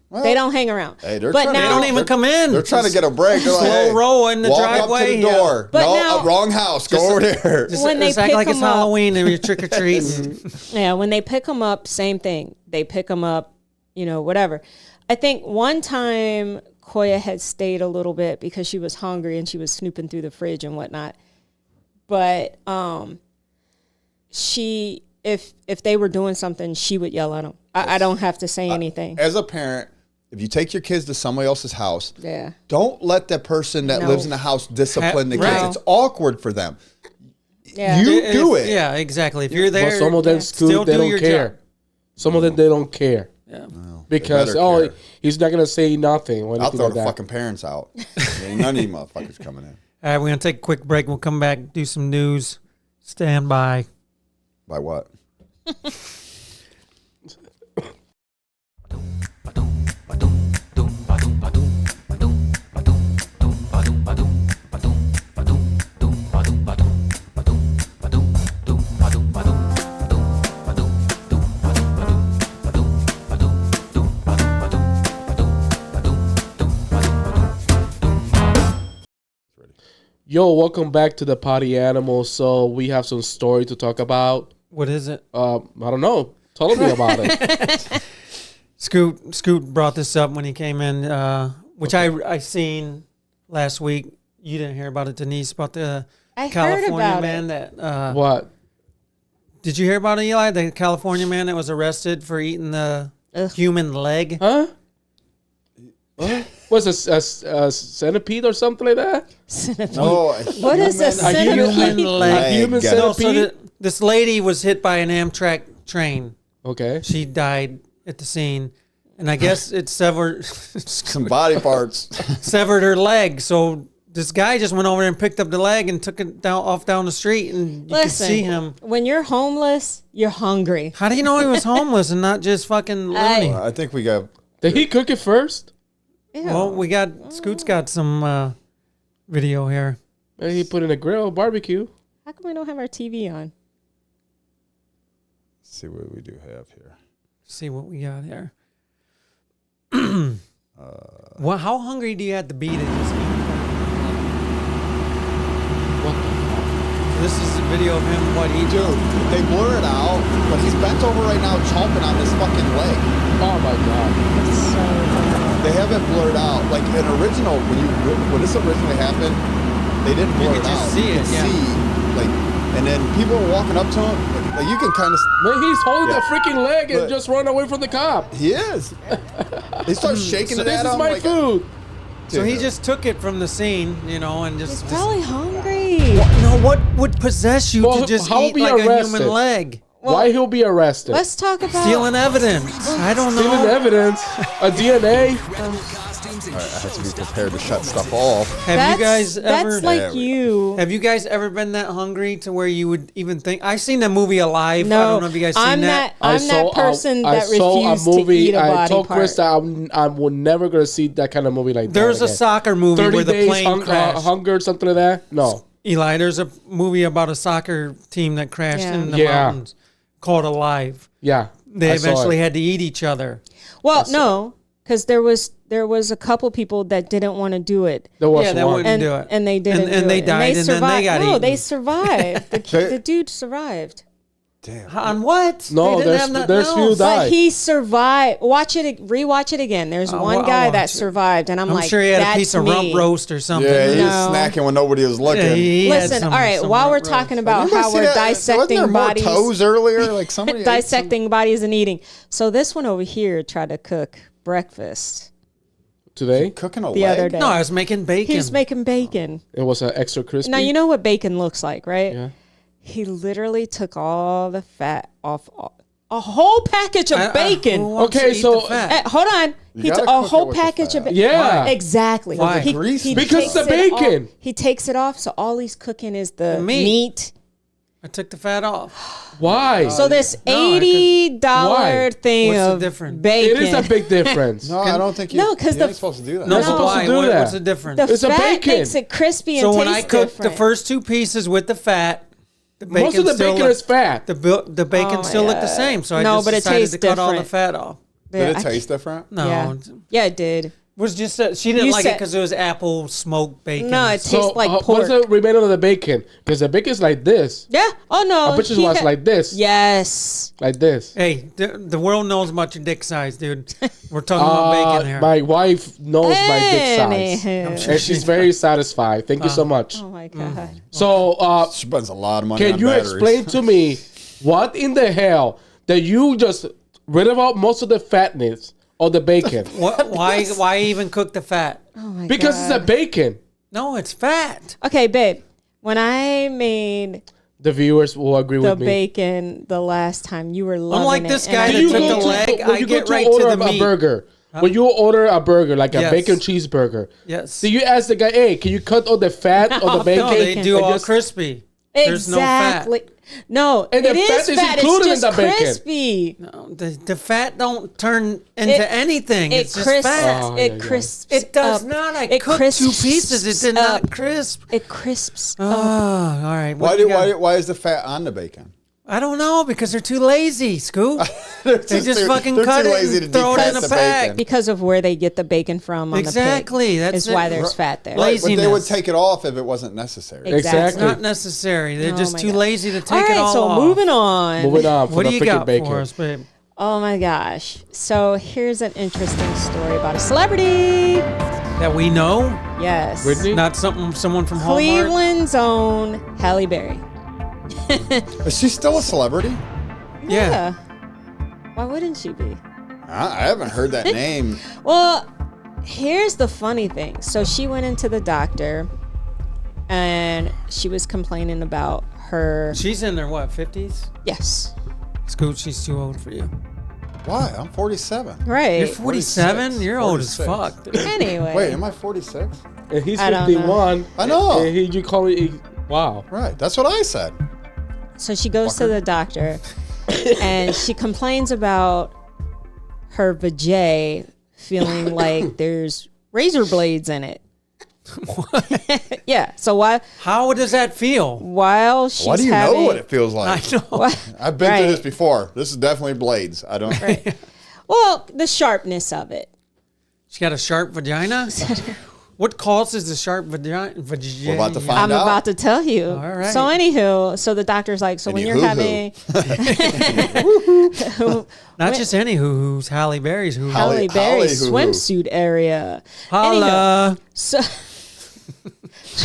Well, they don't hang around. Hey, they're but trying to- They now, don't even come in. They're trying to get a break. They're like, Slow hey, roll in the walk driveway, up to the yeah. door. But No, now- wrong house. Go over there. Just, when they just act pick like it's them up- Halloween and you're trick or treating. yeah, when they pick him up, same thing. They pick him up, whatever. I think one time Koya had stayed a little bit because she was hungry and she was snooping through the fridge and whatnot. But she, if they were doing something, she would yell at them. I don't have to say anything. As a parent, if you take your kids to somebody else's house, Yeah. don't let the person that No. lives in the house discipline the kids. Right. It's awkward for them. Yeah. You do it. Yeah, exactly. If you're there, But some of them, still Scoot, they do don't your care. job. Some of them, they don't care. Yeah. Because, better care. he's not going to say nothing or I'll anything throw like the that. fucking parents out. Ain't none of you motherfuckers coming in. All right, we're going to take a quick break. We'll come back, do some news. Stand by. By what? Yo, welcome back to the Poddy Animals. So we have some story to talk about. What is it? I don't know. Tell me about it. Scoot brought this up when he came in, which I seen last week. You didn't hear about it, Denise, about the I California heard about man it. that. What? Did you hear about it, Eli? The California man that was arrested for eating the human leg. Huh? Was a centipede or something like that? No, What is a Human centipede? leg. Human Leg. No, centipede? this lady was hit by an Amtrak train. Okay. She died at the scene, and I guess it severed some body parts. severed her leg. So this guy just went over there and picked up the leg and took it down the street, and you could see him. When you're homeless, you're hungry. How do you know he was homeless and not just fucking loony? I think we got. Did he cook it first? Ew. Well, Scoot's got some video here. Maybe he put in a grill, barbecue. How come we don't have our TV on? Let's see what we do have here. See what we got here. Well, how hungry do you have to be to just eat? What the fuck? So this is a video of him. What he do? Dude, they blur it out, but he's bent over right now chomping on this fucking leg. Oh my god. It's so bad. They have it blurred out. Like an original, when this originally happened, they didn't blur could it just out. see You it, could yeah. see, like, and then people were walking up to him. Like you can kind of. Man, he's holding Yeah. that freaking leg and But- just run away from the cop. He is. They start shaking it This at is him. my like, food. So he just took it from the scene, and He's just. probably hungry. What would possess you Well, to just how eat be like a arrested? human leg? Why he'll be arrested? Let's talk about Stealing evidence. I don't know. Stealing evidence, a DNA. I have to be prepared to shut stuff off. Have you guys ever? That's like Yeah, you. Have you guys ever been that hungry to where you would even think? I seen the movie Alive. No, I don't know if you guys seen I'm that. I'm that person I that saw refused a movie. to eat a body I told part. Chris that I'm never gonna see that kind of movie like that. There's a again. soccer movie 30 where the days plane crashed. hunger, something like that. No. Eli, there's a movie about a soccer team that crashed Yeah. in the Yeah. mountains called Alive. Yeah. They I saw eventually it. had to eat each other. Well, no, because there was a couple people that didn't want to do it. There was Yeah, that one. would- And, do it. and they didn't And do they it. died, and then they got no, they eaten. survived. The dude survived. Damn. On what? No, They didn't there's- have nothing there's few else. died. But he survived. Rewatch it again. There's one I'll guy watch that it. survived, and I'm I'm like, sure he had a that's piece of me. rump roast or something. Yeah, he No. was snacking when nobody was looking. Yeah, he had Listen, some- all right. some While we're rump roast. talking about Anybody how see we're that? Wasn't dissecting there more bodies, toes earlier? Like somebody ate some- dissecting bodies and eating. So this one over here tried to cook breakfast Today, cooking a the leg. other day. No, I was making bacon. He was making bacon. it was an extra crispy. Now you know what bacon looks like, right? Yeah. He literally took all the fat off a whole package of bacon. who wants Okay, to eat so- the fat? Hold on. He gotta took a cook it whole with the package of fat. bacon. Yeah. Exactly. Why? He Greasy. Because takes the it off- bacon. He takes it off, so all he's cooking is the meat. meat. I took the fat off. Why? So this No, $80 Why? thing What's the of difference? bacon. it is a big difference. No, I don't think you. No, 'cause you're the- supposed to do that. No, You're but supposed to why? do that. What's the difference? the It's a fat bacon. makes it crispy and So tastes when I cook different. the first two pieces with the fat, the bacon Most of the still bacon is fat. The bacon Oh, still looked the yeah. same, so I No, just but it decided tastes to cut all the different. fat off. Did Yeah, it taste different? No, Yeah. it Yeah, it did. was just that she didn't You like it said- because it was apple smoked bacon. No, it tastes So like what's pork. the remainder of the bacon? Because the bacon is like this. Yeah. Oh no. I bet you he was had- like this. Yes. Like this. Hey, the world knows about your dick size, dude. We're talking about bacon here. My wife knows my dick size. Anywho. And she's very satisfied. Thank you so much. Oh my god. So, She spends a lot of money can on you batteries. explain to me what in the hell that you just rid out most of the fatness of the bacon? Why even cook the fat? Oh my Because god. it's a bacon. No, it's fat. Okay, babe. When I made The viewers will agree the with me. bacon the last time, you were loving like it, this and guy I that When you took go the to- leg, when I you get go right to order to the a meat. burger, when you order a burger, like a Yes. bacon cheeseburger, Yes. do you ask the guy, hey, can you cut all the fat of the bacon? No, they do and all just- crispy. There's no fat. Exactly. No, And the it fat is is fat. included in It's just the bacon. crispy. No, the fat don't turn into anything. It It's just crisps. fat. Oh, it yeah, yeah. crisps. It does up. not. I It cooked crisps 2 pieces. It did not up. crisp. It crisps. Oh, up. all right. What Why you do got? why is the fat on the bacon? I don't know, because they're too lazy, Scoot. They just fucking cut too it lazy and to throw it in decaf a the pack. bacon. Because of where they get the bacon from on Exactly, the pig. that's is why it. there's fat there. Right, but they would Laziness. take it off if it wasn't necessary. Exactly. It's not necessary. They're Oh just my too God. lazy to take All right, it all so off. moving on. Moving on. What for do you the freaking got bacon. for us, babe? Oh my gosh. So here's an interesting story about a celebrity. That we know? Yes. Whitney? Not someone from Hallmark? Cleveland's own Halle Berry. Is she still a celebrity? Yeah. Why wouldn't she be? I haven't heard that name. Well, here's the funny thing. So she went into the doctor and she was complaining about her. She's in their, what, 50s? Yes. Scoot, she's too old for you. Why? I'm 47. Right. You're 47? 46. You're old as 46. fuck, dude. Anyway. Wait, am I 46? And he's I don't know. 51. I know. And you call it, wow. Right, that's what I said. So she goes to the doctor and she complains about her vajay feeling like there's razor blades in it. Yeah. So How does that feel? while she's Why do you having, know what it feels like? I know. I've been Right. through this before. This is definitely blades. I don't. Well, the sharpness of it. She got a sharp vagina? What causes the sharp vagina? We're about to find I'm out. about to tell you. All right. So anywho, so the doctor's like, so when Any you're hoo-hoo. having Not just any hoo-hoos, Halle Berry's hoo-hoo. Halle Berry Halle hoo-hoo. swimsuit area. Holla. So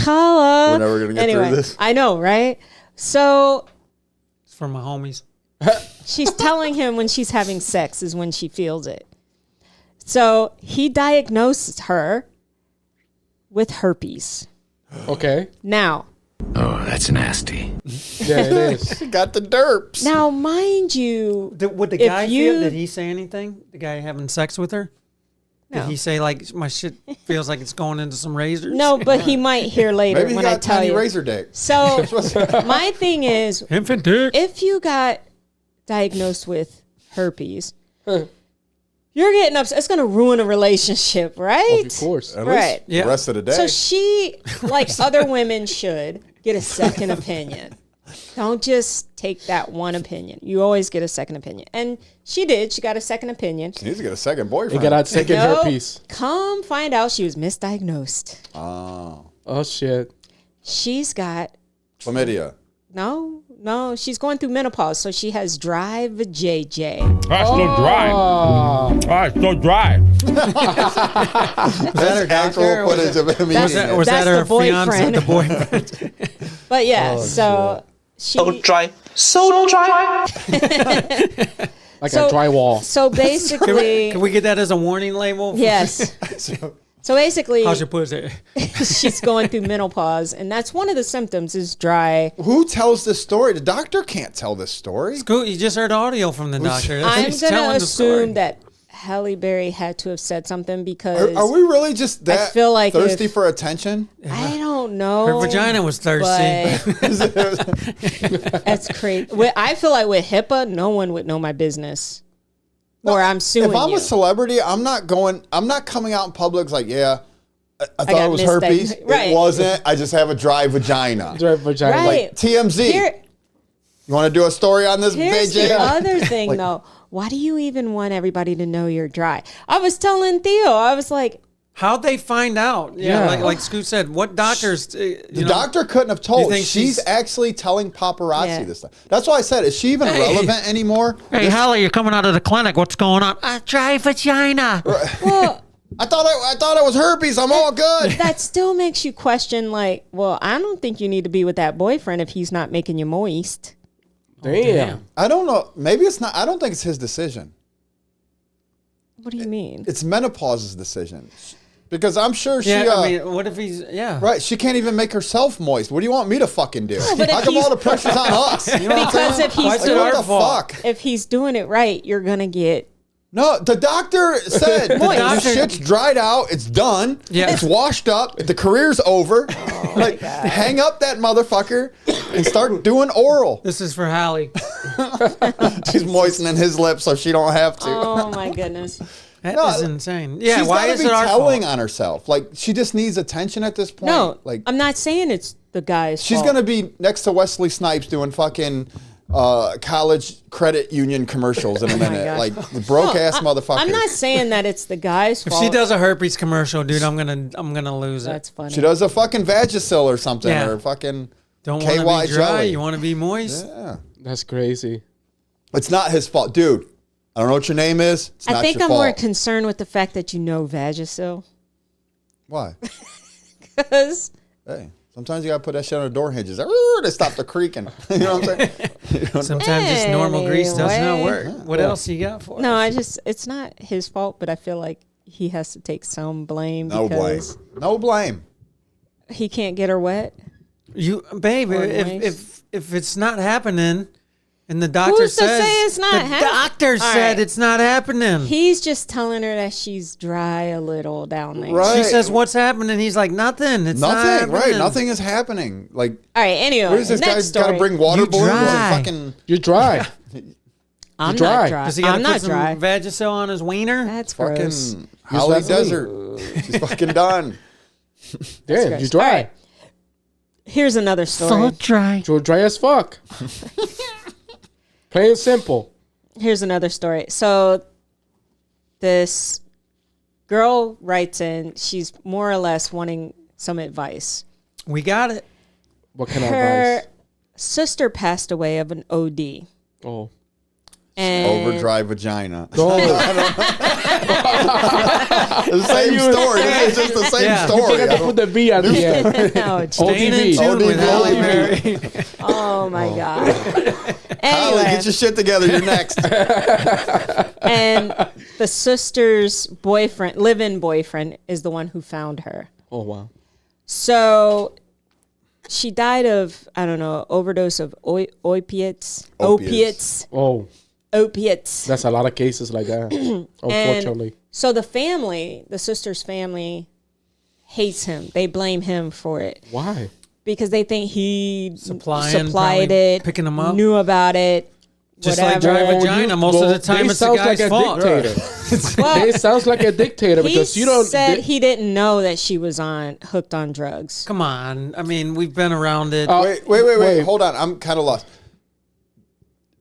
holla. We're never gonna get through this. I know, right? So It's for my homies. she's telling him when she's having sex is when she feels it. So he diagnosed her with herpes. Okay. Now, Oh, that's nasty. Yeah, it is. Got the derps. now, mind you, Would the If guy you- feel? Did he say anything? The guy having sex with her? no, Did he say like my shit feels like it's going into some razors? no, but he might hear later Maybe he when I got tell tiny you. razor dick. So my thing is, Infant dick. if you got diagnosed with herpes, you're getting upset. It's going to ruin a relationship, right? Of course. At Right. least Yeah. the rest of the day. So she, like other women should, get a second opinion. Don't just take that one opinion. You always get a second opinion. And she did. She got a second opinion. She needs to get a second boyfriend. They got out second Nope. herpes. Come find out she was misdiagnosed. Oh. Oh, shit. She's got, Chlamydia. no, she's going through menopause. So she has dry vajayjay. Ah, so dry. Oh, Ah, so dry. That's her doctor, actual or was footage of him Was eating that, it. was that That's her the fiance? boyfriend. The boyfriend. But yeah, so she. dry. So dry. like So- a drywall. So basically, Can we get that as a warning label? yes. So, So basically, How's your pussy? she's going through menopause, and that's one of the symptoms is dry. who tells this story? The doctor can't tell this story. Scoot, you just heard audio from the doctor. That's I'm he's gonna telling the story. assume that Halle Berry had to have said something because Are we really just that feel like thirsty if- for attention? I don't know. Her vagina was thirsty. But that's crazy. I feel like with HIPAA, no one would know my business, or I'm suing If I'm you. a celebrity, I'm not coming out in public like, yeah, I thought got it was misdiagnosed. herpes. Right. It wasn't. I just have a dry vagina. Dry vagina. right. Like TMZ. Here- You want to do a story on this, Here's BJ? the other thing, though. Why do you even want everybody to know you're dry? I was telling Theo, I was like, How'd they find out? Yeah, Yeah. like Scoot said, what doctors? The doctor couldn't have told. think She's she's- actually telling paparazzi Yeah. this stuff. That's why I said, is she even relevant anymore? Hey, Halle, you're coming out of the clinic. What's going on? Dry vagina. well, I thought it was herpes. I'm all good. that still makes you question, like, well, I don't think you need to be with that boyfriend if he's not making you moist. Damn. I don't know. Maybe it's not. I don't think it's his decision. What do you mean? It's menopause's decision. Because I'm sure she. Yeah, I mean, what if he's Right, she can't even make herself moist. What do you want me to fucking do? but if How come he's- all the pressure's on us? You know what I'm Because saying? if he's Why is it doing, our what the fault? fuck? if he's doing it right, you're gonna get. No, the doctor said the doctor- shit's dried out. It's done. Yeah. It's washed up. The career's over. Like, hang up that motherfucker and start doing oral. This is for Halle. She's moistening his lips so she don't have to. Oh my goodness! That No, is insane. Yeah, She's why gotta is be it our telling fault? on herself. Like, she just needs attention at this point. No, like I'm not saying it's the guy's. she's fault. gonna be next to Wesley Snipes doing fucking college credit union commercials in a minute. gosh. Like the broke ass motherfucker. I'm not saying that it's the guy's If fault. she does a herpes commercial, dude, I'm gonna lose That's it. funny. She does a fucking Vagisil or something, Yeah. or fucking Don't KY want to be dry. jelly. You want to be moist. Yeah. That's crazy. It's not his fault, dude. I don't know what your name is. It's I not think your I'm fault. more concerned with the fact that you know Vagisil. Why? Because Hey, sometimes you gotta put that shit on the door hinges. To stop the creaking. You know what I'm saying? You know? Sometimes just normal grease does not Anyway. work. What else you got for no, us? it's not his fault, but I feel like he has to take some blame No blame. because No blame. he can't get her wet. You, babe, Or if it's not happening, and the doctor Who's to says say it's not the happening? doctor All said right. it's not happening. He's just telling her that she's dry a little down there. Right. She says, "What's happening?" He's like, "Nothing. It's not Nothing. happening." Right. Nothing is happening. Like, All right. Anyway, what is this guy next got to story. bring water You balloons dry. and fucking? You're dry. I'm dry. not dry. Does he got I'm to put not some dry. Vagisil on his wiener? That's Fucking gross. Holly Vaseline. Desert. She's fucking done. Damn, gross. you're dry. All right. Here's another story. dry. You're dry as fuck. Plain and simple. Here's another story. So this girl writes in. She's more or less wanting some advice. We got it. What kind of Her advice? sister passed away of an OD. Oh. And Overdrive vagina. No. The same story. This is just the same Yeah. story. You I gotta don't- put the B at the end. Oh, Staying in ODB. tune with ODB. Halle Berry. oh my God. Holly, Anyway, get your shit together. You're next. and the sister's boyfriend, live-in boyfriend, is the one who found her. Oh, wow. So she died of, I don't know, overdose of opiates. Opiates. Oh, Opiates. that's a lot of cases like that. Unfortunately. So the family, the sister's family, hates him. They blame him for it Why? because they think he Supplying, supplied probably it, picking 'em up. knew about it. Just whatever. like dry vagina. Most of the time, they it's the sounds guy's like a fault. dictator. Well, They sounds like a dictator he because you don't. said they- he didn't know that she was hooked on drugs. Come on. I mean, we've been around it. Wait. Hold on. I'm kind of lost.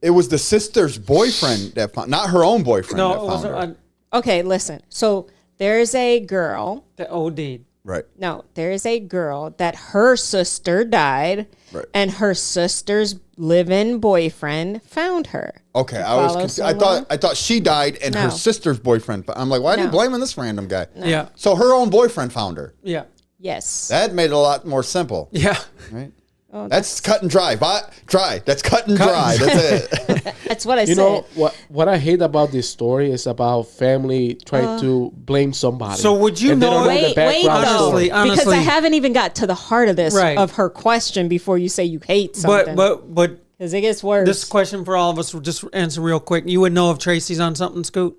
It was the sister's boyfriend that found, not her own boyfriend no, that it was found her. Okay, listen. So there's a girl. the OD. Right. No, there is a girl that her sister died, Right. and her sister's live-in boyfriend found her. Okay, To I was. follow I thought she died and her No. sister's boyfriend. I'm like, why are you No. blaming this random guy? Yeah. So her own boyfriend found her. Yeah. Yes. That made it a lot more simple, Yeah. right? Oh, That's cut and dry. Dry. That's cut and dry. That's it. That's what I You said. know what I hate about this story is about family trying to blame somebody. So would you And they know- don't the Wait, background Honestly, story. because I honestly. haven't even got to the heart of this Right. of her question before you say you hate something. But because it gets worse. this question for all of us will just answer real quick. You would know if Tracy's on something, Scoot?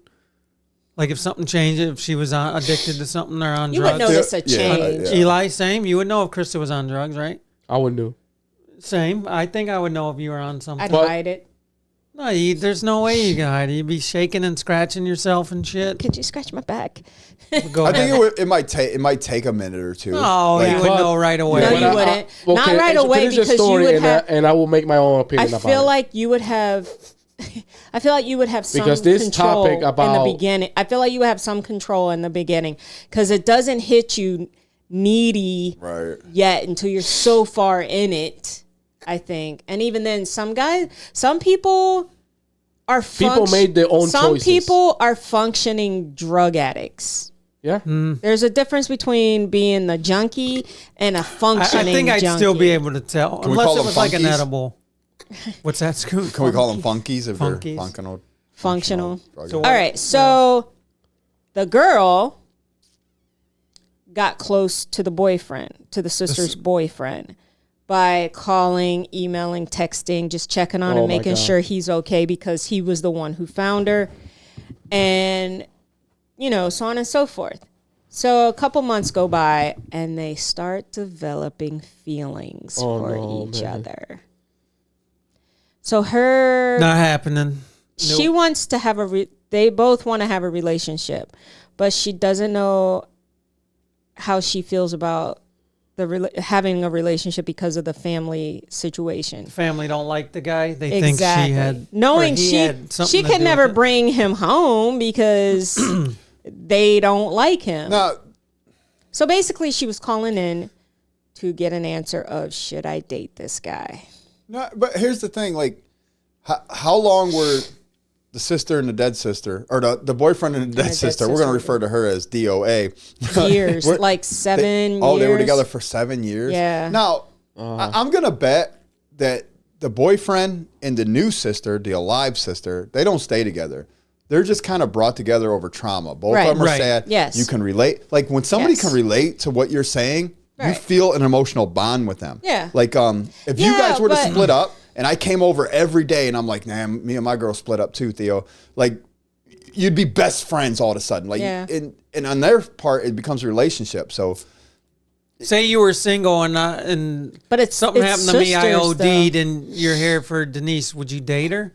Like if something changed, if she was addicted to something or on you drugs? would notice a Yeah, change. yeah. Eli, same. You would know if Krista was on drugs, right? I would know. Same. I think I would know if you were on something. I'd But- hide it. No, there's no way you can hide it. You'd be shaking and scratching yourself and shit. Could you scratch my back? Go I ahead. think it might take a minute or two. Oh, Like, you would but- know right away. No, But you I- wouldn't. I- Not right so away finish the because you story would and have. and I will make my own I opinion about feel it. like you would have. I feel like you would have some Because this control topic in the about- beginning. I feel like you would have some control in the beginning because it doesn't hit you needy Right. yet until you're so far in it. I think, and even then, some people are People made their own Some choices. people are functioning drug addicts. Yeah. There's a difference between being the junkie and a I functioning think I'd junkie. still be able to tell, we unless call it them was like an funkies? edible. What's that, Scoot? Can we call them funkies if Funkies. they're functional? functional. drug So All right, so the girl got close to the boyfriend, to the sister's boyfriend, by calling, emailing, texting, just checking on Oh him, my making God. sure he's okay because he was the one who found her, and so on and so forth. So a couple months go by, and they start developing feelings Oh, for no, each man. other. So her Not happening. she wants to have they both want to have a relationship, but she doesn't know how she feels about having a relationship because of the family situation. Family don't like the guy. They Exactly. think she had, knowing or he had something she to could do never with it. bring him home because they don't like him. Now, So basically, she was calling in to get an answer of, should I date this guy? no, but here's the thing: like, how long were the sister and the dead sister, or the boyfriend and the dead dead sister? We're going to sister. refer to her as DOA. Years, We're- like 7 years. Oh, they were together for 7 years. Yeah. Now, I'm going to bet that the boyfriend and the new sister, the alive sister, they don't stay together. They're just kind of brought together over trauma. Both Right. of them are Right. sad. Yes. You can relate. Like when somebody Yes. can relate to what you're saying, you Right. feel an emotional bond with them. Yeah. Like if you Yeah, guys were to but- split up and I came over every day and I'm like, nah, me and my girl split up too, Theo. Like you'd be best friends all of a sudden. Like Yeah. and on their part it becomes a relationship. So Say you were single and But it's something it's happened to me, I sisters, OD'd, though. and you're here for Denise. Would you date her?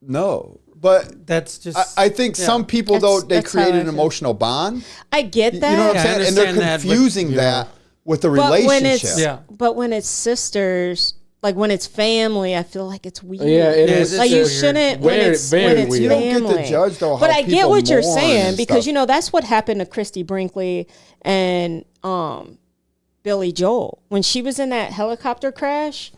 no. But That's just. I think yeah. some people That's- though they that's how create I an feel. emotional bond. I get that. You know what Yeah, I'm I saying? And they're understand that, but- confusing that with the But relationship. when it's Yeah. but when it's sisters, like when it's family, I feel like it's weird. Yeah, it Yeah, is. it's Like you weird. shouldn't when Very, it's very when it's weird. You don't get to family. judge, though, how But I get people what you're mourn saying and because stuff. that's what happened to Christy Brinkley and Billy Joel when she was in that helicopter crash.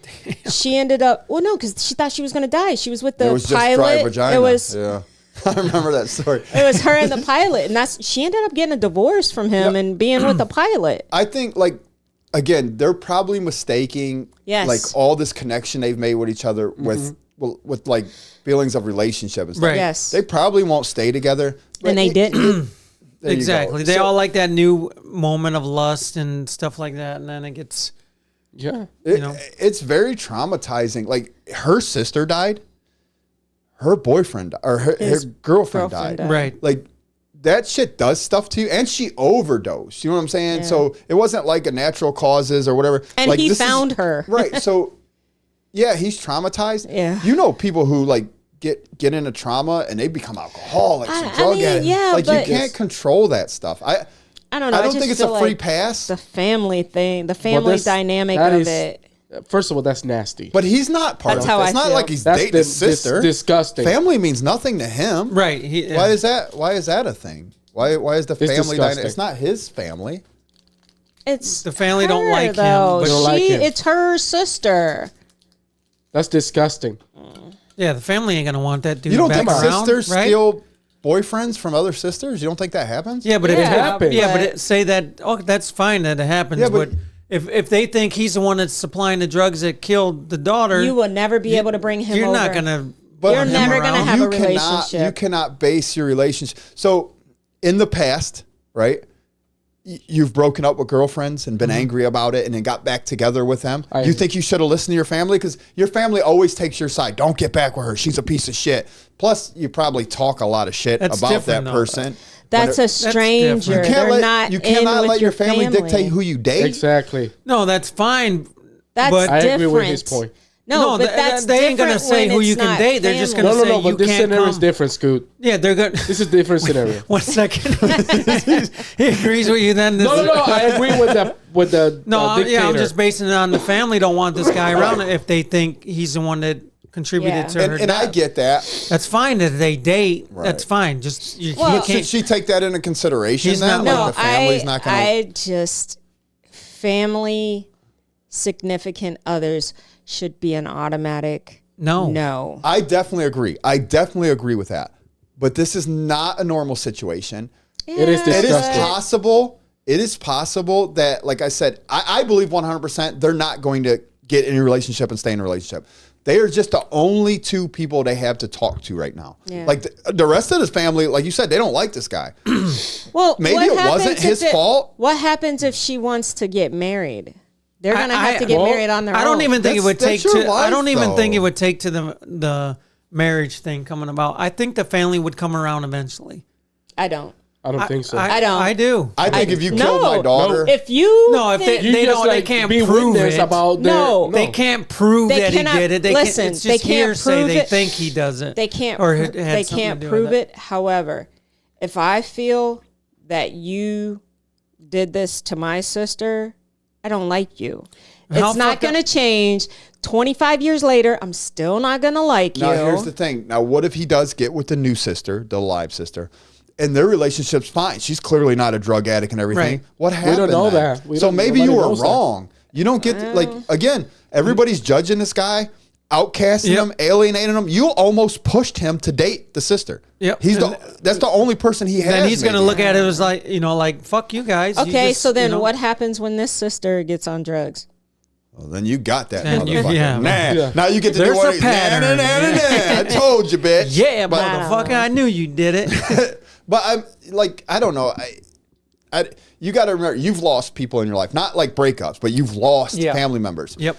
She ended up because she thought she was going to die. She was with the it was just pilot. dry vagina. It was yeah. I remember that story. it was her and the pilot, and she ended up getting a divorce from him and being with the pilot. I think like again, they're probably mistaking Yes. like all this connection they've made with each other with like feelings of relationship and stuff. Right. Yes, They probably won't stay together. but and they didn't. there you go. Exactly. They So- all like that new moment of lust and stuff like that, and then it gets. Yeah. It's very traumatizing. Like her sister died, her boyfriend or her girlfriend died. died. Right. Like that shit does stuff to you, and she overdosed. You know what I'm saying? Yeah. So it wasn't like a natural causes or whatever. And like, he this is- found her. right. So yeah, he's traumatized. Yeah. You know people who like get into trauma and they become alcoholics and I drug mean, addicts. yeah, like you but- can't control that stuff. I don't know. I don't just think it's a feel free like pass. The family thing, the family this- dynamic that of is- it. First of all, that's nasty. But he's not part That's of it. how It's I not feel. like he's That's dating his sister. disgusting. Family means nothing to him. Right. Why is that? Why is that a thing? Why is the It's family dynamic? disgusting. It's not his family. It's The family don't her, like him, though. but- They don't like him. It's her sister. That's disgusting. Yeah, the family ain't gonna want that dude You don't back think around, sisters right? steal boyfriends from other sisters? You don't think that happens? Yeah, but Yeah, if it happens. yeah, but but- say that. Oh, that's fine that it happens. Yeah, but but- if they think he's the one that's supplying the drugs that killed the daughter, You will never be able to bring him You're over. not gonna. But You're want him never gonna around. have a you cannot, relationship. you cannot base your relationship. So, in the past, right? You've broken up with girlfriends and been angry about it, and then got back together with them. You think you should have listened to your family because your family always takes your side. Don't get back with her; she's a piece of shit. Plus, you probably talk a lot of shit That's about that different, though. person. That's When a stranger. different. They're not you cannot in let with your family dictate who you date. Exactly. No, that's fine. That's but I different. agree with his point. No, but that's they ain't gonna different say when who it's you can not date. They're just family. gonna No, say but you this can't scenario is come. different, Scoot. Yeah, they're gonna. This is a different scenario. 1 second. He agrees with you. Then No, I agree with the No, dictator. yeah, I'm just basing it on the family don't want this guy around if they think he's the one that contributed Yeah. to her And I death. get that. That's fine that they date. Right. That's fine. Just you Well- can't. Should she take that into consideration? He's then? not- Like No, the family's not going to. I just family significant others should be an automatic no. I definitely agree. I definitely agree with that. But this is not a normal situation. It is It is disgusting. possible. It is possible that, like I said, I believe 100% they're not going to get in a relationship and stay in a relationship. They are just the only two people they have to talk to right now. Yeah. Like the rest of his family, like you said, they don't like this guy. Well, Maybe what it happens wasn't if his fault. What happens if she wants to get married? They're gonna I- have to get well, married on their own. I don't even think it would That's take your to. I life, don't even think though. it would take to the marriage thing coming about. I think the family would come around eventually. I don't. I don't think so. I don't. I do. I think if you No. killed my daughter, If you No, if think- You they just don't. They like can't be prove witness it. about their, No. They can't prove They that cannot- he did it. They listen, can't, it's they just can't hearsay. prove They it. think he does it. They can't. Or Pro- it had they something can't to do prove with it. However, if I feel that you did this to my sister, I don't like you. How It's not fucked up- going to change. 25 years later, I'm still not going to like Now, you. here's the thing. Now, what if he does get with the new sister, the live sister, and their relationship's fine? She's clearly not a drug addict and everything. Right. What happened? don't know then? that. So maybe you Nobody were knows that. wrong. You don't get again. Everybody's judging this guy, outcasting him, alienating him. You almost pushed him to date the sister. Yep. He's that's the only person he has. Then he's going to maybe. look at it as like, like, fuck you guys. You Okay, just, so then you know. what happens when this sister gets on drugs? Well, then you got that Then you- motherfucker. yeah. Nah. Now you get to There's do what a pattern. I told you, bitch. Yeah, But- motherfucker, I knew you did it. But I'm like, I don't know. You got to remember, you've lost people in your life, not like breakups, but you've lost Yeah. family members. Yep.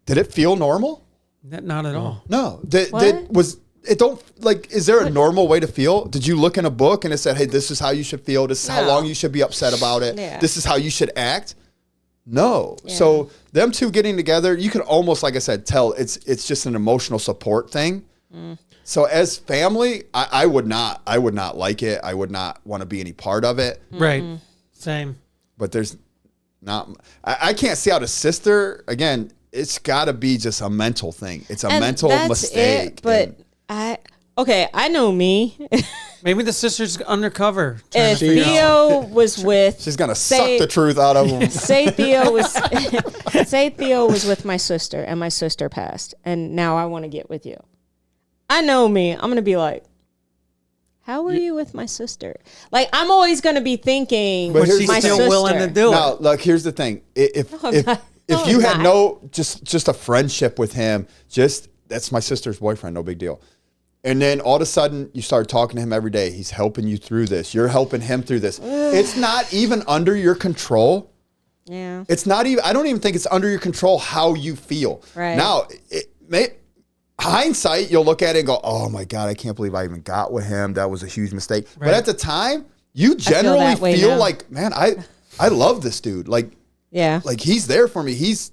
Did it feel normal? Not at all. No. Is there a normal way to feel? Did you look in a book and it said, hey, this is how you should feel. This is how No. long you should be upset about it. Yeah. This is how you should act. No. So them two getting together, you can almost, like I said, tell it's just an emotional support thing. So as family, I would not like it. I would not want to be any part of it. Right. Same. But there's not. I can't see how the sister again. It's got to be just a mental thing. It's a And mental that's mistake. it, but I know me. Maybe the sister's undercover. trying If to figure out- Theo was with, she's gonna say- suck the truth out of him. say Theo was with my sister and my sister passed, and now I want to get with you. I know me. I'm gonna be like, how were you with my sister? Like, I'm always gonna be thinking, But But here's she's the my still thing. willing to do Now, it. look. Here's the thing. If No, you I'm had not. just a friendship with him, that's my sister's boyfriend. No big deal. And then all of a sudden, you start talking to him every day. He's helping you through this. You're helping him through this. It's not even under your control. yeah, It's not even. I don't even think it's under your control how you feel. Right. Now, hindsight, you'll look at it and go, "Oh my god, I can't believe I even got with him. That was a huge mistake." But Right. at the time, you generally that way feel now. like, "Man, I love this dude. Like he's there for me. He's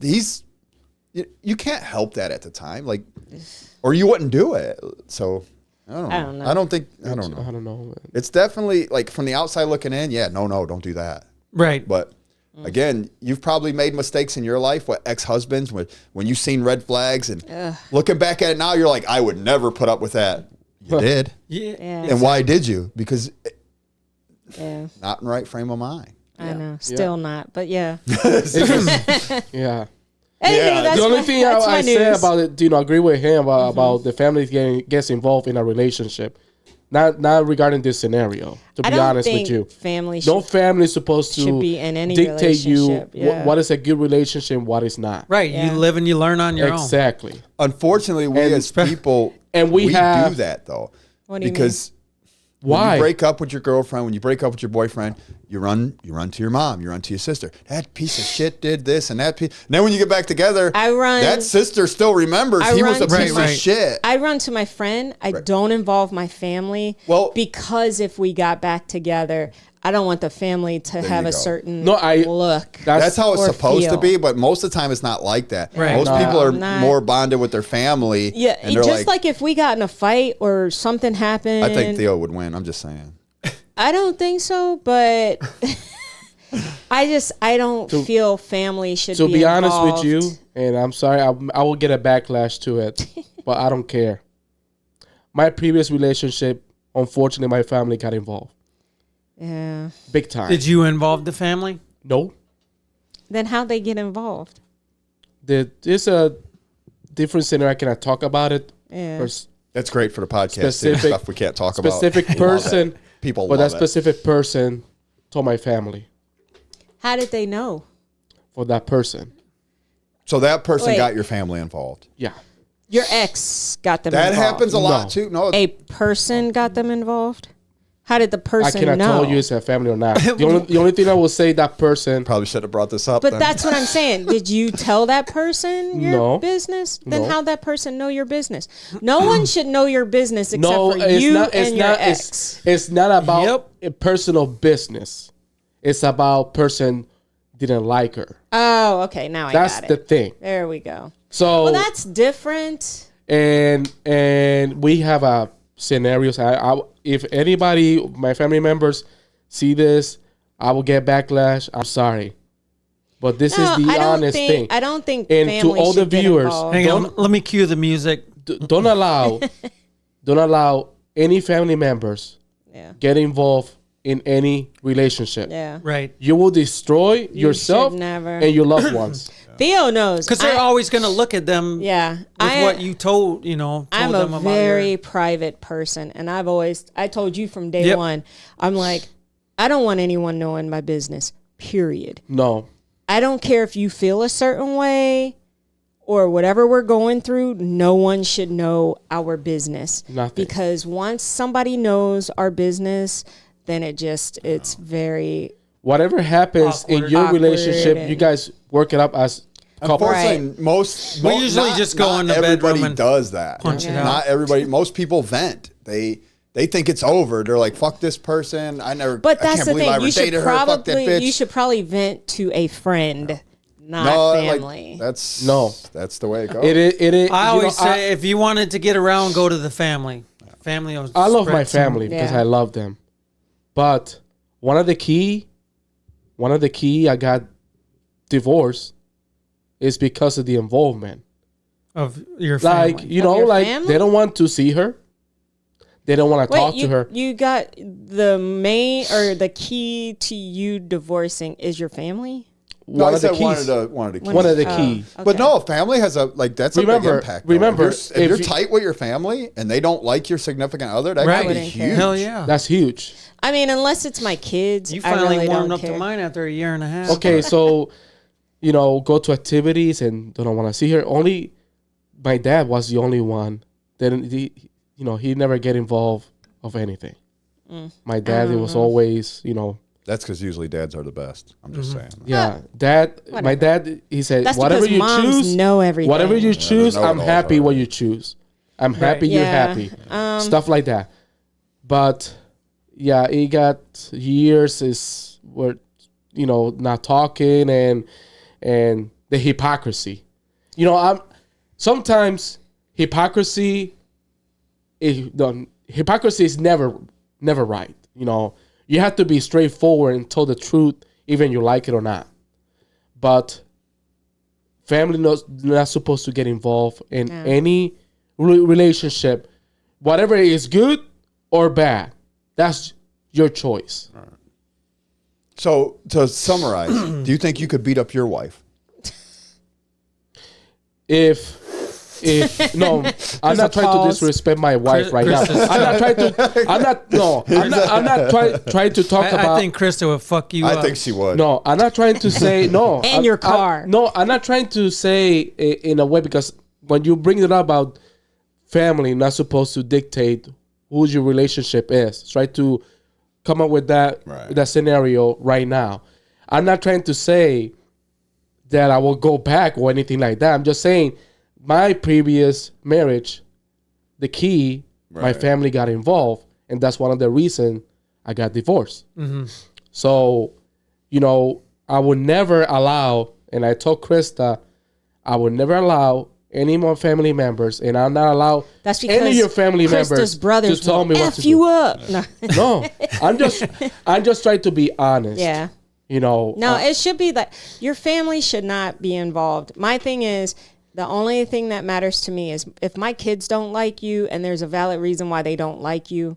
you can't help that at the time. Like, or you wouldn't do it." So I don't know. I don't know. It's definitely like from the outside looking in. Yeah, no, don't do that. Right. But again, you've probably made mistakes in your life with ex-husbands when you've seen red flags and looking back at it now, you're like, I would never put up with that. You did. Yeah. And why did you? Because yeah. not in right frame of mind. I know, still not, but yeah. Yeah. Anyway, that's The only my, thing that's I my say news. about it, agree with him about the family gets involved in a relationship, not regarding this scenario. To I be don't honest think with you, family no should, family is supposed to should be in any dictate you relationship. Yeah. what is a good relationship, and what is not. Right. Yeah. You live and you learn on your own. Exactly. Unfortunately, we And- as people, and we do have- that though. What do you Because when Why? you break up with your girlfriend, when you break up with your boyfriend, you run to your mom, you run to your sister. That piece of shit did this and that piece. And then when you get back together, that sister still remembers he was a run to piece my- of shit. I run to my friend. I don't involve my family. Well- because if we got back together, I don't want the family to have you a go. certain look. That's how it's or supposed to feel. be, but most of the time it's not like that. Right. Most No. people are Not- more bonded with their family. Yeah, and they're just like if we got in a fight or something happened. I think Theo would win. I'm just saying. I don't think so, but I don't feel family should To be honest involved. with you, and I'm sorry, I will get a backlash to it, but I don't care. My previous relationship, unfortunately, my family got involved. Yeah. Big time. Did you involve the family? No. Then how'd they get involved? There's a different scenario. I cannot talk about it. Yeah. That's great for the podcast. Specific- Stuff we can't talk about. Specific Love it. person. People But love that it. specific person told my family How did they know? for that person. So that person Wait. got your family involved. Yeah. Your ex got them That involved. happens a lot No. too. No, A person got them involved? How did the I person cannot know? tell you it's a family or not. The only thing I will say, that person. probably should have brought this up. But then. that's what I'm saying. Did you tell that person your No. business? Then No. how'd that person know your business? No one should know your business except No, for it's you not. It's and your not. ex. It's not about Yep. a personal business. It's about person didn't like her. Oh, okay. Now I That's got the it. thing. There we go. So Well, that's different. and we have scenarios. If anybody, my family members, see this, I will get backlash. I'm sorry. But this is the honest thing. I don't think and family to all the should get viewers, involved. Hang on, let me cue the music. don't allow any family members Yeah. get involved in any relationship. Yeah. Right. You will destroy yourself should never. and your loved ones. Theo knows. Because they're always going to look at them Yeah. with what you told I'm them a about very your... private person. And I told you from day Yep. one, I'm like, I don't want anyone knowing my business, period. No. I don't care if you feel a certain way or whatever we're going through. No one should know our business. Nothing. Because once somebody knows our business, then it's very... Whatever happens in your Awkward relationship, and- you guys work it up as couples. Unfortunately, most We usually just go in the everybody bedroom and does that. punch it out. Not everybody. Most people vent. They think it's over. They're like, "Fuck this person. But I that's can't the believe I thing. ever You should dated her. Fuck that bitch." you should probably vent to a friend, not family. That's the way it goes. It is. I always say, if you wanted to get around, go to the family. Family will I love my spread some- family because Yeah. I love them. But one of the key I got divorced is because of the involvement. of your family. Like, you know, your like family? they don't want to see her. They don't want to talk to her. You got the main or the key to you divorcing is your family? No, One I of the said keys. one of the keys. One of the key. Okay. But no, family has that's a big impact. though. Remember, if if you're you- tight with your family and they don't like your significant other, that Right. could be Wouldn't care. huge. Hell yeah. That's huge. I mean, unless it's my kids. You I finally really warmed don't up care. to mine after a year and a half. Okay, so, you know, go to activities and don't want to see her. Only my dad was the only one. He never get involved of anything. My dad, it was always, That's because usually dads are the best. I'm just saying. yeah, my dad, he said, That's whatever because you moms choose, know everything. whatever you choose, know it I'm all happy already. what you choose. I'm happy you're Yeah. happy. Stuff like that. But yeah, it got years we're not talking and the hypocrisy. Sometimes hypocrisy is never right. You have to be straightforward and tell the truth, even you like it or not. But family not supposed to get involved in any relationship, whatever is good or bad. That's your choice. So to summarize, do you think you could beat up your wife? If no, I'm not trying to disrespect my wife right now. I'm not trying to talk about. I think Krista would fuck you up. I think she would. No, I'm not trying to say no. And your car. I'm not trying to say in a way, because when you bring it up about family, not supposed to dictate who your relationship is. Try to come up with that scenario right now. I'm not trying to say that I will go back or anything like that. I'm just saying my previous marriage, the key, my family got involved, and that's one of the reasons I got divorced. Mm-hmm. So, I would never allow, and I told Krista, I would never allow any more family members, and I'll not allow That's because any of your family Krista's members brothers to tell me will what to F you do. up. No. No, I'm just trying to be honest. Yeah. No, It should be that your family should not be involved. My thing is, the only thing that matters to me is if my kids don't like you and there's a valid reason why they don't like you.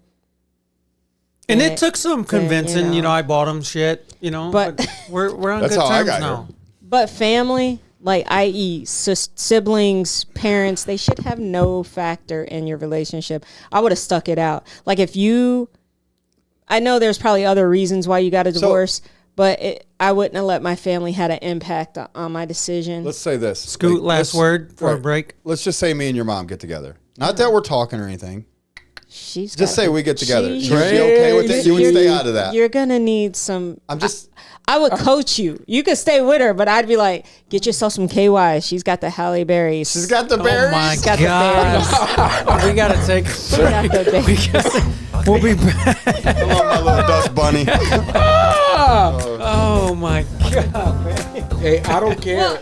And it took some convincing. I bought them shit. But we're on That's good how I terms got now. here. But family, like i.e. siblings, parents, they should have no factor in your relationship. I would have stuck it out. Like I know there's probably other reasons why you got a divorce, but I wouldn't have let my family had an impact on my decision. Let's say this. Scoot, last word for a break. Let's just say me and your mom get together. Not that we're talking or anything. Just Just say we get together. She's You'd be okay with it? You would stay out of that. You're going to need some... I'm just... I would coach you. You could stay with her, but I'd be like, get yourself some KY. She's got the Halle Berries. She's got the berries. Oh my got the God. We got to take... She got the berries. We'll be back. I love my little dust bunny. Oh my God. hey, I don't care.